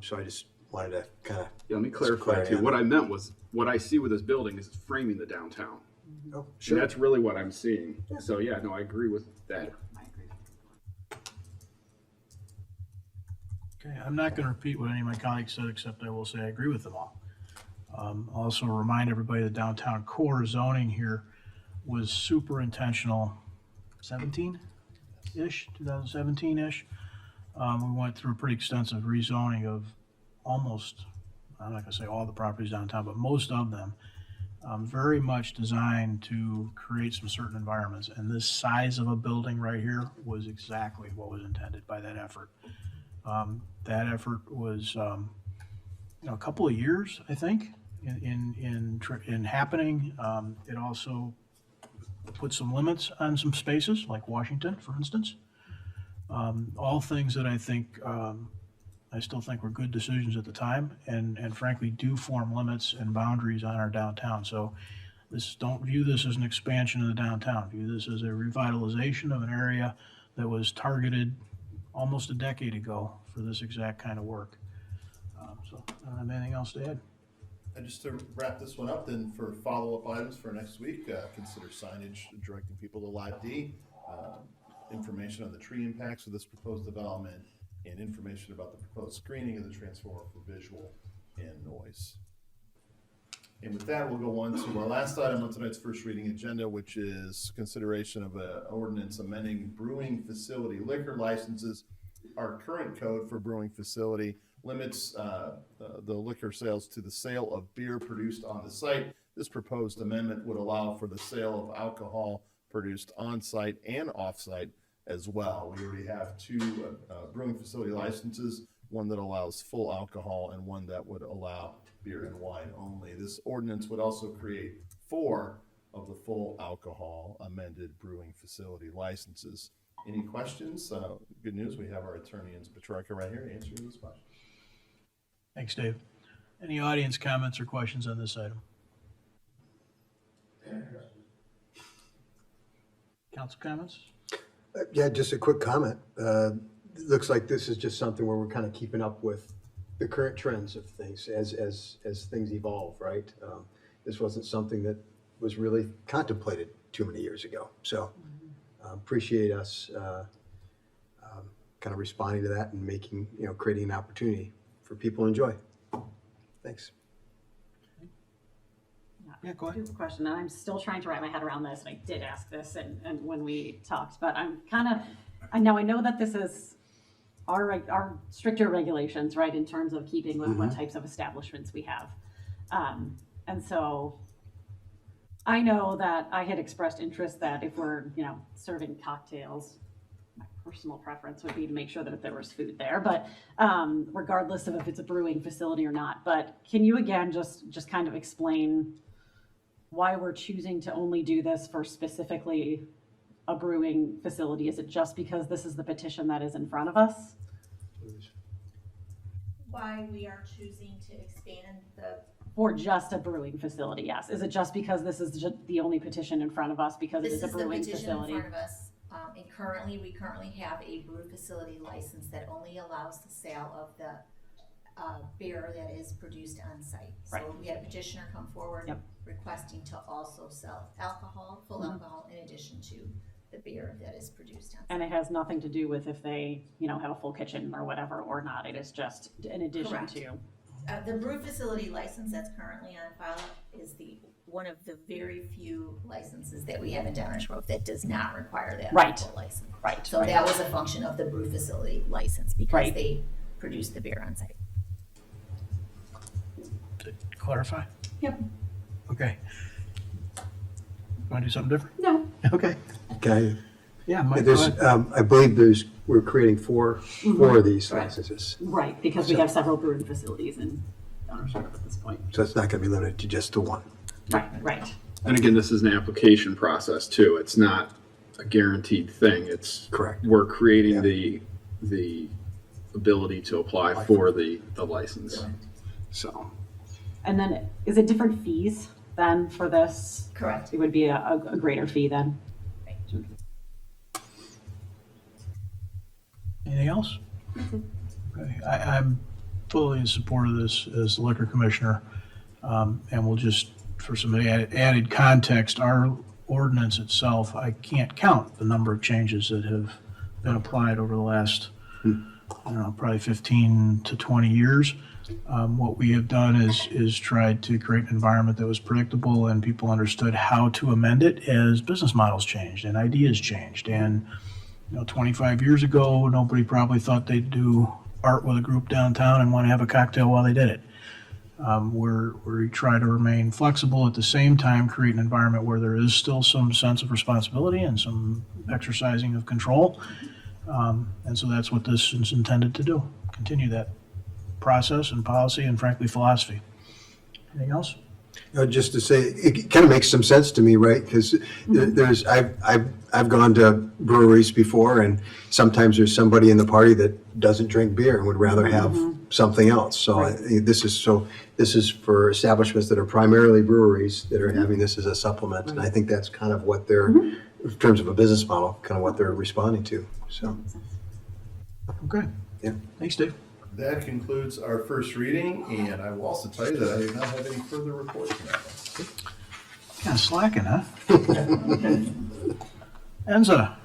Speaker 11: So I just wanted to kind of
Speaker 8: let me clarify too. What I meant was what I see with this building is framing the downtown.
Speaker 11: Oh, sure.
Speaker 8: And that's really what I'm seeing. So yeah, no, I agree with that.
Speaker 1: Okay, I'm not going to repeat what any of my colleagues said, except I will say I agree with them all. I'll also remind everybody the downtown core zoning here was super intentional, 2017-ish. We went through a pretty extensive rezoning of almost, I'm not going to say all the properties downtown, but most of them, very much designed to create some certain environments. And this size of a building right here was exactly what was intended by that effort. That effort was a couple of years, I think, in happening. It also put some limits on some spaces, like Washington, for instance. All things that I think, I still think were good decisions at the time, and frankly do form limits and boundaries on our downtown. So don't view this as an expansion of the downtown. View this as a revitalization of an area that was targeted almost a decade ago for this exact kind of work. So I don't have anything else to add.
Speaker 3: And just to wrap this one up, then for follow-up items for next week, consider signage directing people to Lot D, information on the tree impacts of this proposed development, and information about the proposed screening of the transformer for visual and noise. And with that, we'll go on to our last item on tonight's first reading agenda, which is consideration of an ordinance amending brewing facility liquor licenses. Our current code for brewing facility limits the liquor sales to the sale of beer produced on the site. This proposed amendment would allow for the sale of alcohol produced on-site and off-site as well. We already have two brewing facility licenses, one that allows full alcohol and one that would allow beer and wine only. This ordinance would also create 4 of the full alcohol amended brewing facility licenses. Any questions? Good news, we have our attorney in Petrarca right here to answer these questions.
Speaker 1: Thanks, Dave. Any audience comments or questions on this item? Council comments?
Speaker 11: Yeah, just a quick comment. It looks like this is just something where we're kind of keeping up with the current trends of things as things evolve, right? This wasn't something that was really contemplated too many years ago. So appreciate us kind of responding to that and making, creating an opportunity for people to enjoy. Thanks.
Speaker 1: Yeah, go ahead.
Speaker 7: Here's a question, and I'm still trying to wrap my head around this, and I did ask this and when we talked, but I know that this is our stricter regulations, right, in terms of keeping with what types of establishments we have. And so I know that I had expressed interest that if we're, serving cocktails, my personal preference would be to make sure that there was food there, but regardless of if it's a brewing facility or not. But can you again just kind of explain why we're choosing to only do this for specifically a brewing facility? Is it just because this is the petition that is in front of us?
Speaker 18: Why we are choosing to expand the.
Speaker 7: Or just a brewing facility, yes. Is it just because this is the only petition in front of us because it is a brewing facility?
Speaker 18: This is the petition in front of us. And we currently have a brew facility license that only allows the sale of the beer that is produced on site.
Speaker 7: Right.
Speaker 18: So we had a petitioner come forward requesting to also sell alcohol, full alcohol, in addition to the beer that is produced on site.
Speaker 7: And it has nothing to do with if they, have a full kitchen or whatever or not. It is just in addition
Speaker 18: Correct.
Speaker 7: to.
Speaker 18: The brew facility license that's currently on file is one of the very few licenses that we have in Downers Grove that does not require that
Speaker 7: Right.
Speaker 18: full license.
Speaker 7: Right.
Speaker 18: So that was a function of the brew facility license because
Speaker 7: Right.
Speaker 18: they produce the beer on site.
Speaker 1: To clarify?
Speaker 7: Yep.
Speaker 1: Okay. Want to do something different?
Speaker 7: No.
Speaker 1: Okay.
Speaker 11: Okay.
Speaker 1: Yeah, Mike, go
Speaker 11: There's,
Speaker 1: ahead.
Speaker 11: I believe we're creating four of these licenses.
Speaker 7: Right, because we have several brewing facilities in Downers Grove at this point.
Speaker 11: So it's not going to be limited to just the one.
Speaker 7: Right.
Speaker 8: And again, this is an application process too. It's not a guaranteed thing. It's
Speaker 11: correct.
Speaker 8: We're creating the ability to apply for the license. So.
Speaker 7: And then is it different fees then for this?
Speaker 18: Correct.
Speaker 7: It would be a greater fee then?
Speaker 1: Anything else? Okay. I'm fully in support of this as the liquor commissioner. And we'll just, for some added context, our ordinance itself, I can't count the number of changes that have been applied over the last, probably 15 to 20 years. What we have done is tried to create an environment that was predictable and people understood how to amend it as business models changed and ideas changed. And 25 years ago, nobody probably thought they'd do art with a group downtown and want to have a cocktail while they did it. We try to remain flexible at the same time, create an environment where there is still some sense of responsibility and some exercising of control. And so that's what this is intended to do, continue that process and policy and frankly, philosophy. Anything else?
Speaker 11: Just to say, it kind of makes some sense to me, right? Because I've gone to breweries before, and sometimes there's somebody in the party that doesn't drink beer and would rather have something else. So this is for establishments that are primarily breweries that are having this as a supplement, and I think that's kind of what they're, in terms of a business model, kind of what they're responding to. So,
Speaker 1: okay,
Speaker 11: yeah,
Speaker 1: thanks, Dave.
Speaker 3: That concludes our first reading, and I will also tell you that I do not have any further reports from that one.
Speaker 1: Kind of slacking, huh? Enza,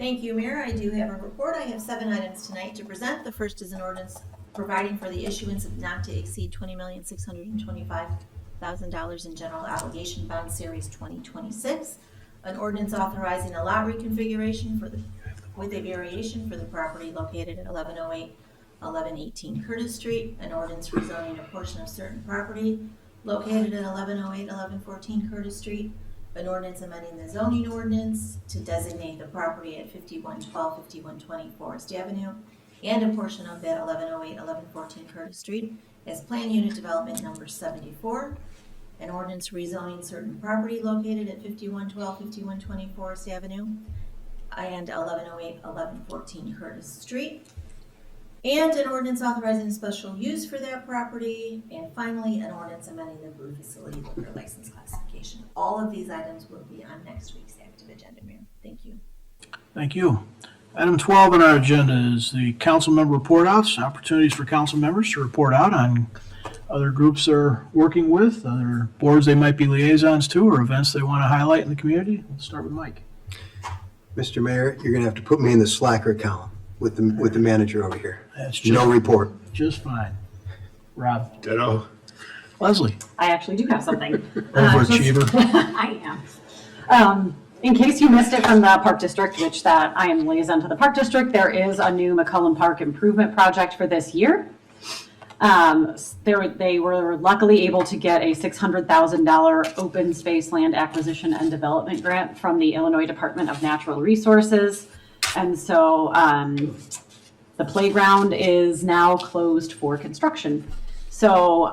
Speaker 18: Thank you, Mayor. I do have a report. I have 7 items tonight to present. The first is an ordinance providing for the issuance of not to exceed $20,625,000 in general obligation bond series 2026. An ordinance authorizing a lot reconfiguration with a variation for the property located at 1108, 1118 Curtis Street. An ordinance rezoning a portion of certain property located at 1108, 1114 Curtis Street. An ordinance amending the zoning ordinance to designate the property at 5112, 5120 Forest Avenue and a portion of that 1108, 1114 Curtis Street as Plan Unit Development Number 74. An ordinance rezoning certain property located at 5112, 5120 Forest Avenue and 1108, 1114 Curtis Street. And an ordinance authorizing special use for that property. And finally, an ordinance amending the brew facility liquor license classification. All of these items will be on next week's active agenda, Mayor. Thank you.
Speaker 1: Thank you. Item 12 on our agenda is the council member report outs, opportunities for council members to report out on other groups they're working with, other boards they might be liaisons to, or events they want to highlight in the community. Let's start with Mike.
Speaker 11: Mr. Mayor, you're gonna have to put me in the slacker column with the manager over here.
Speaker 1: That's just,
Speaker 11: No report.
Speaker 1: just fine. Rob.
Speaker 10: Ditto.
Speaker 1: Leslie.
Speaker 7: I actually do have something.
Speaker 1: Overachiever.
Speaker 7: I am. In case you missed it from the Park District, which that I am liaison to the Park District, there is a new McCullum Park improvement project for this year. They were luckily able to get a $600,000 open space land acquisition and development grant from the Illinois Department of Natural Resources. And so the playground is now closed for construction. So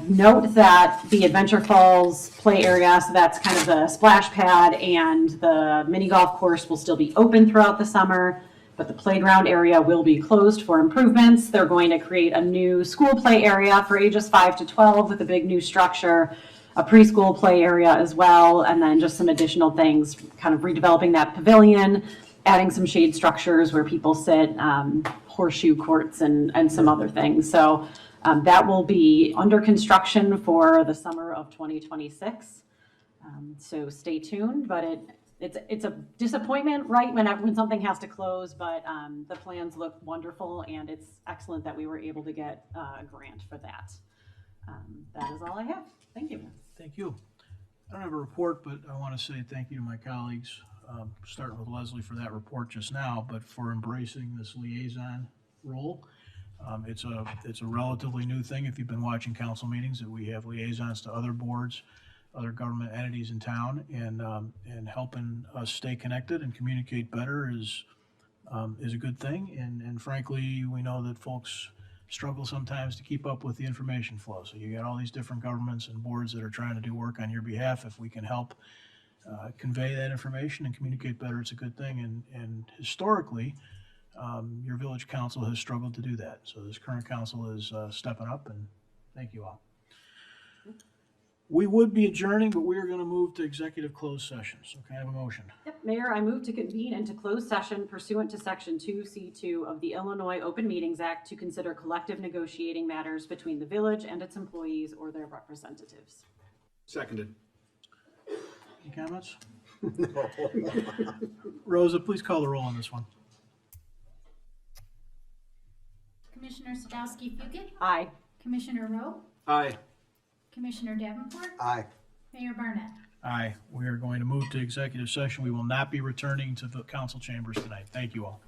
Speaker 7: note that the Adventure Falls play area, so that's kind of the splash pad, and the mini golf course will still be open throughout the summer, but the playground area will be closed for improvements. They're going to create a new school play area for ages 5 to 12 with a big new structure, a preschool play area as well, and then just some additional things, kind of redeveloping that pavilion, adding some shade structures where people sit, horseshoe courts, and some other things. So that will be under construction for the summer of 2026. So stay tuned, but it's a disappointment, right, when something has to close, but the plans look wonderful, and it's excellent that we were able to get a grant for that. That is all I have. Thank you.
Speaker 1: Thank you. I don't have a report, but I want to say thank you to my colleagues, starting with Leslie for that report just now, but for embracing this liaison role. It's a relatively new thing, if you've been watching council meetings, that we have liaisons to other boards, other government entities in town, and helping us stay connected and communicate better is a good thing. And frankly, we know that folks struggle sometimes to keep up with the information flow. So you got all these different governments and boards that are trying to do work on your behalf. If we can help convey that information and communicate better, it's a good thing. And historically, your village council has struggled to do that. So this current council is stepping up, and thank you all. We would be adjourning, but we are going to move to executive closed session. So can I have a motion?
Speaker 7: Yep, Mayor, I move to convene into closed session pursuant to Section 2C2 of the Illinois Open Meetings Act to consider collective negotiating matters between the village and its employees or their representatives.
Speaker 8: Seconded.
Speaker 1: Any comments? Rosa, please call the roll on this one.
Speaker 2: Commissioner Sadowski-Fugit?
Speaker 7: Aye.
Speaker 2: Commissioner Rowe?
Speaker 8: Aye.
Speaker 2: Commissioner Davenport?
Speaker 11: Aye.
Speaker 2: Mayor Barnett?
Speaker 1: Aye. We are going to move to executive session. We will not be returning to the council chambers tonight. Thank you all.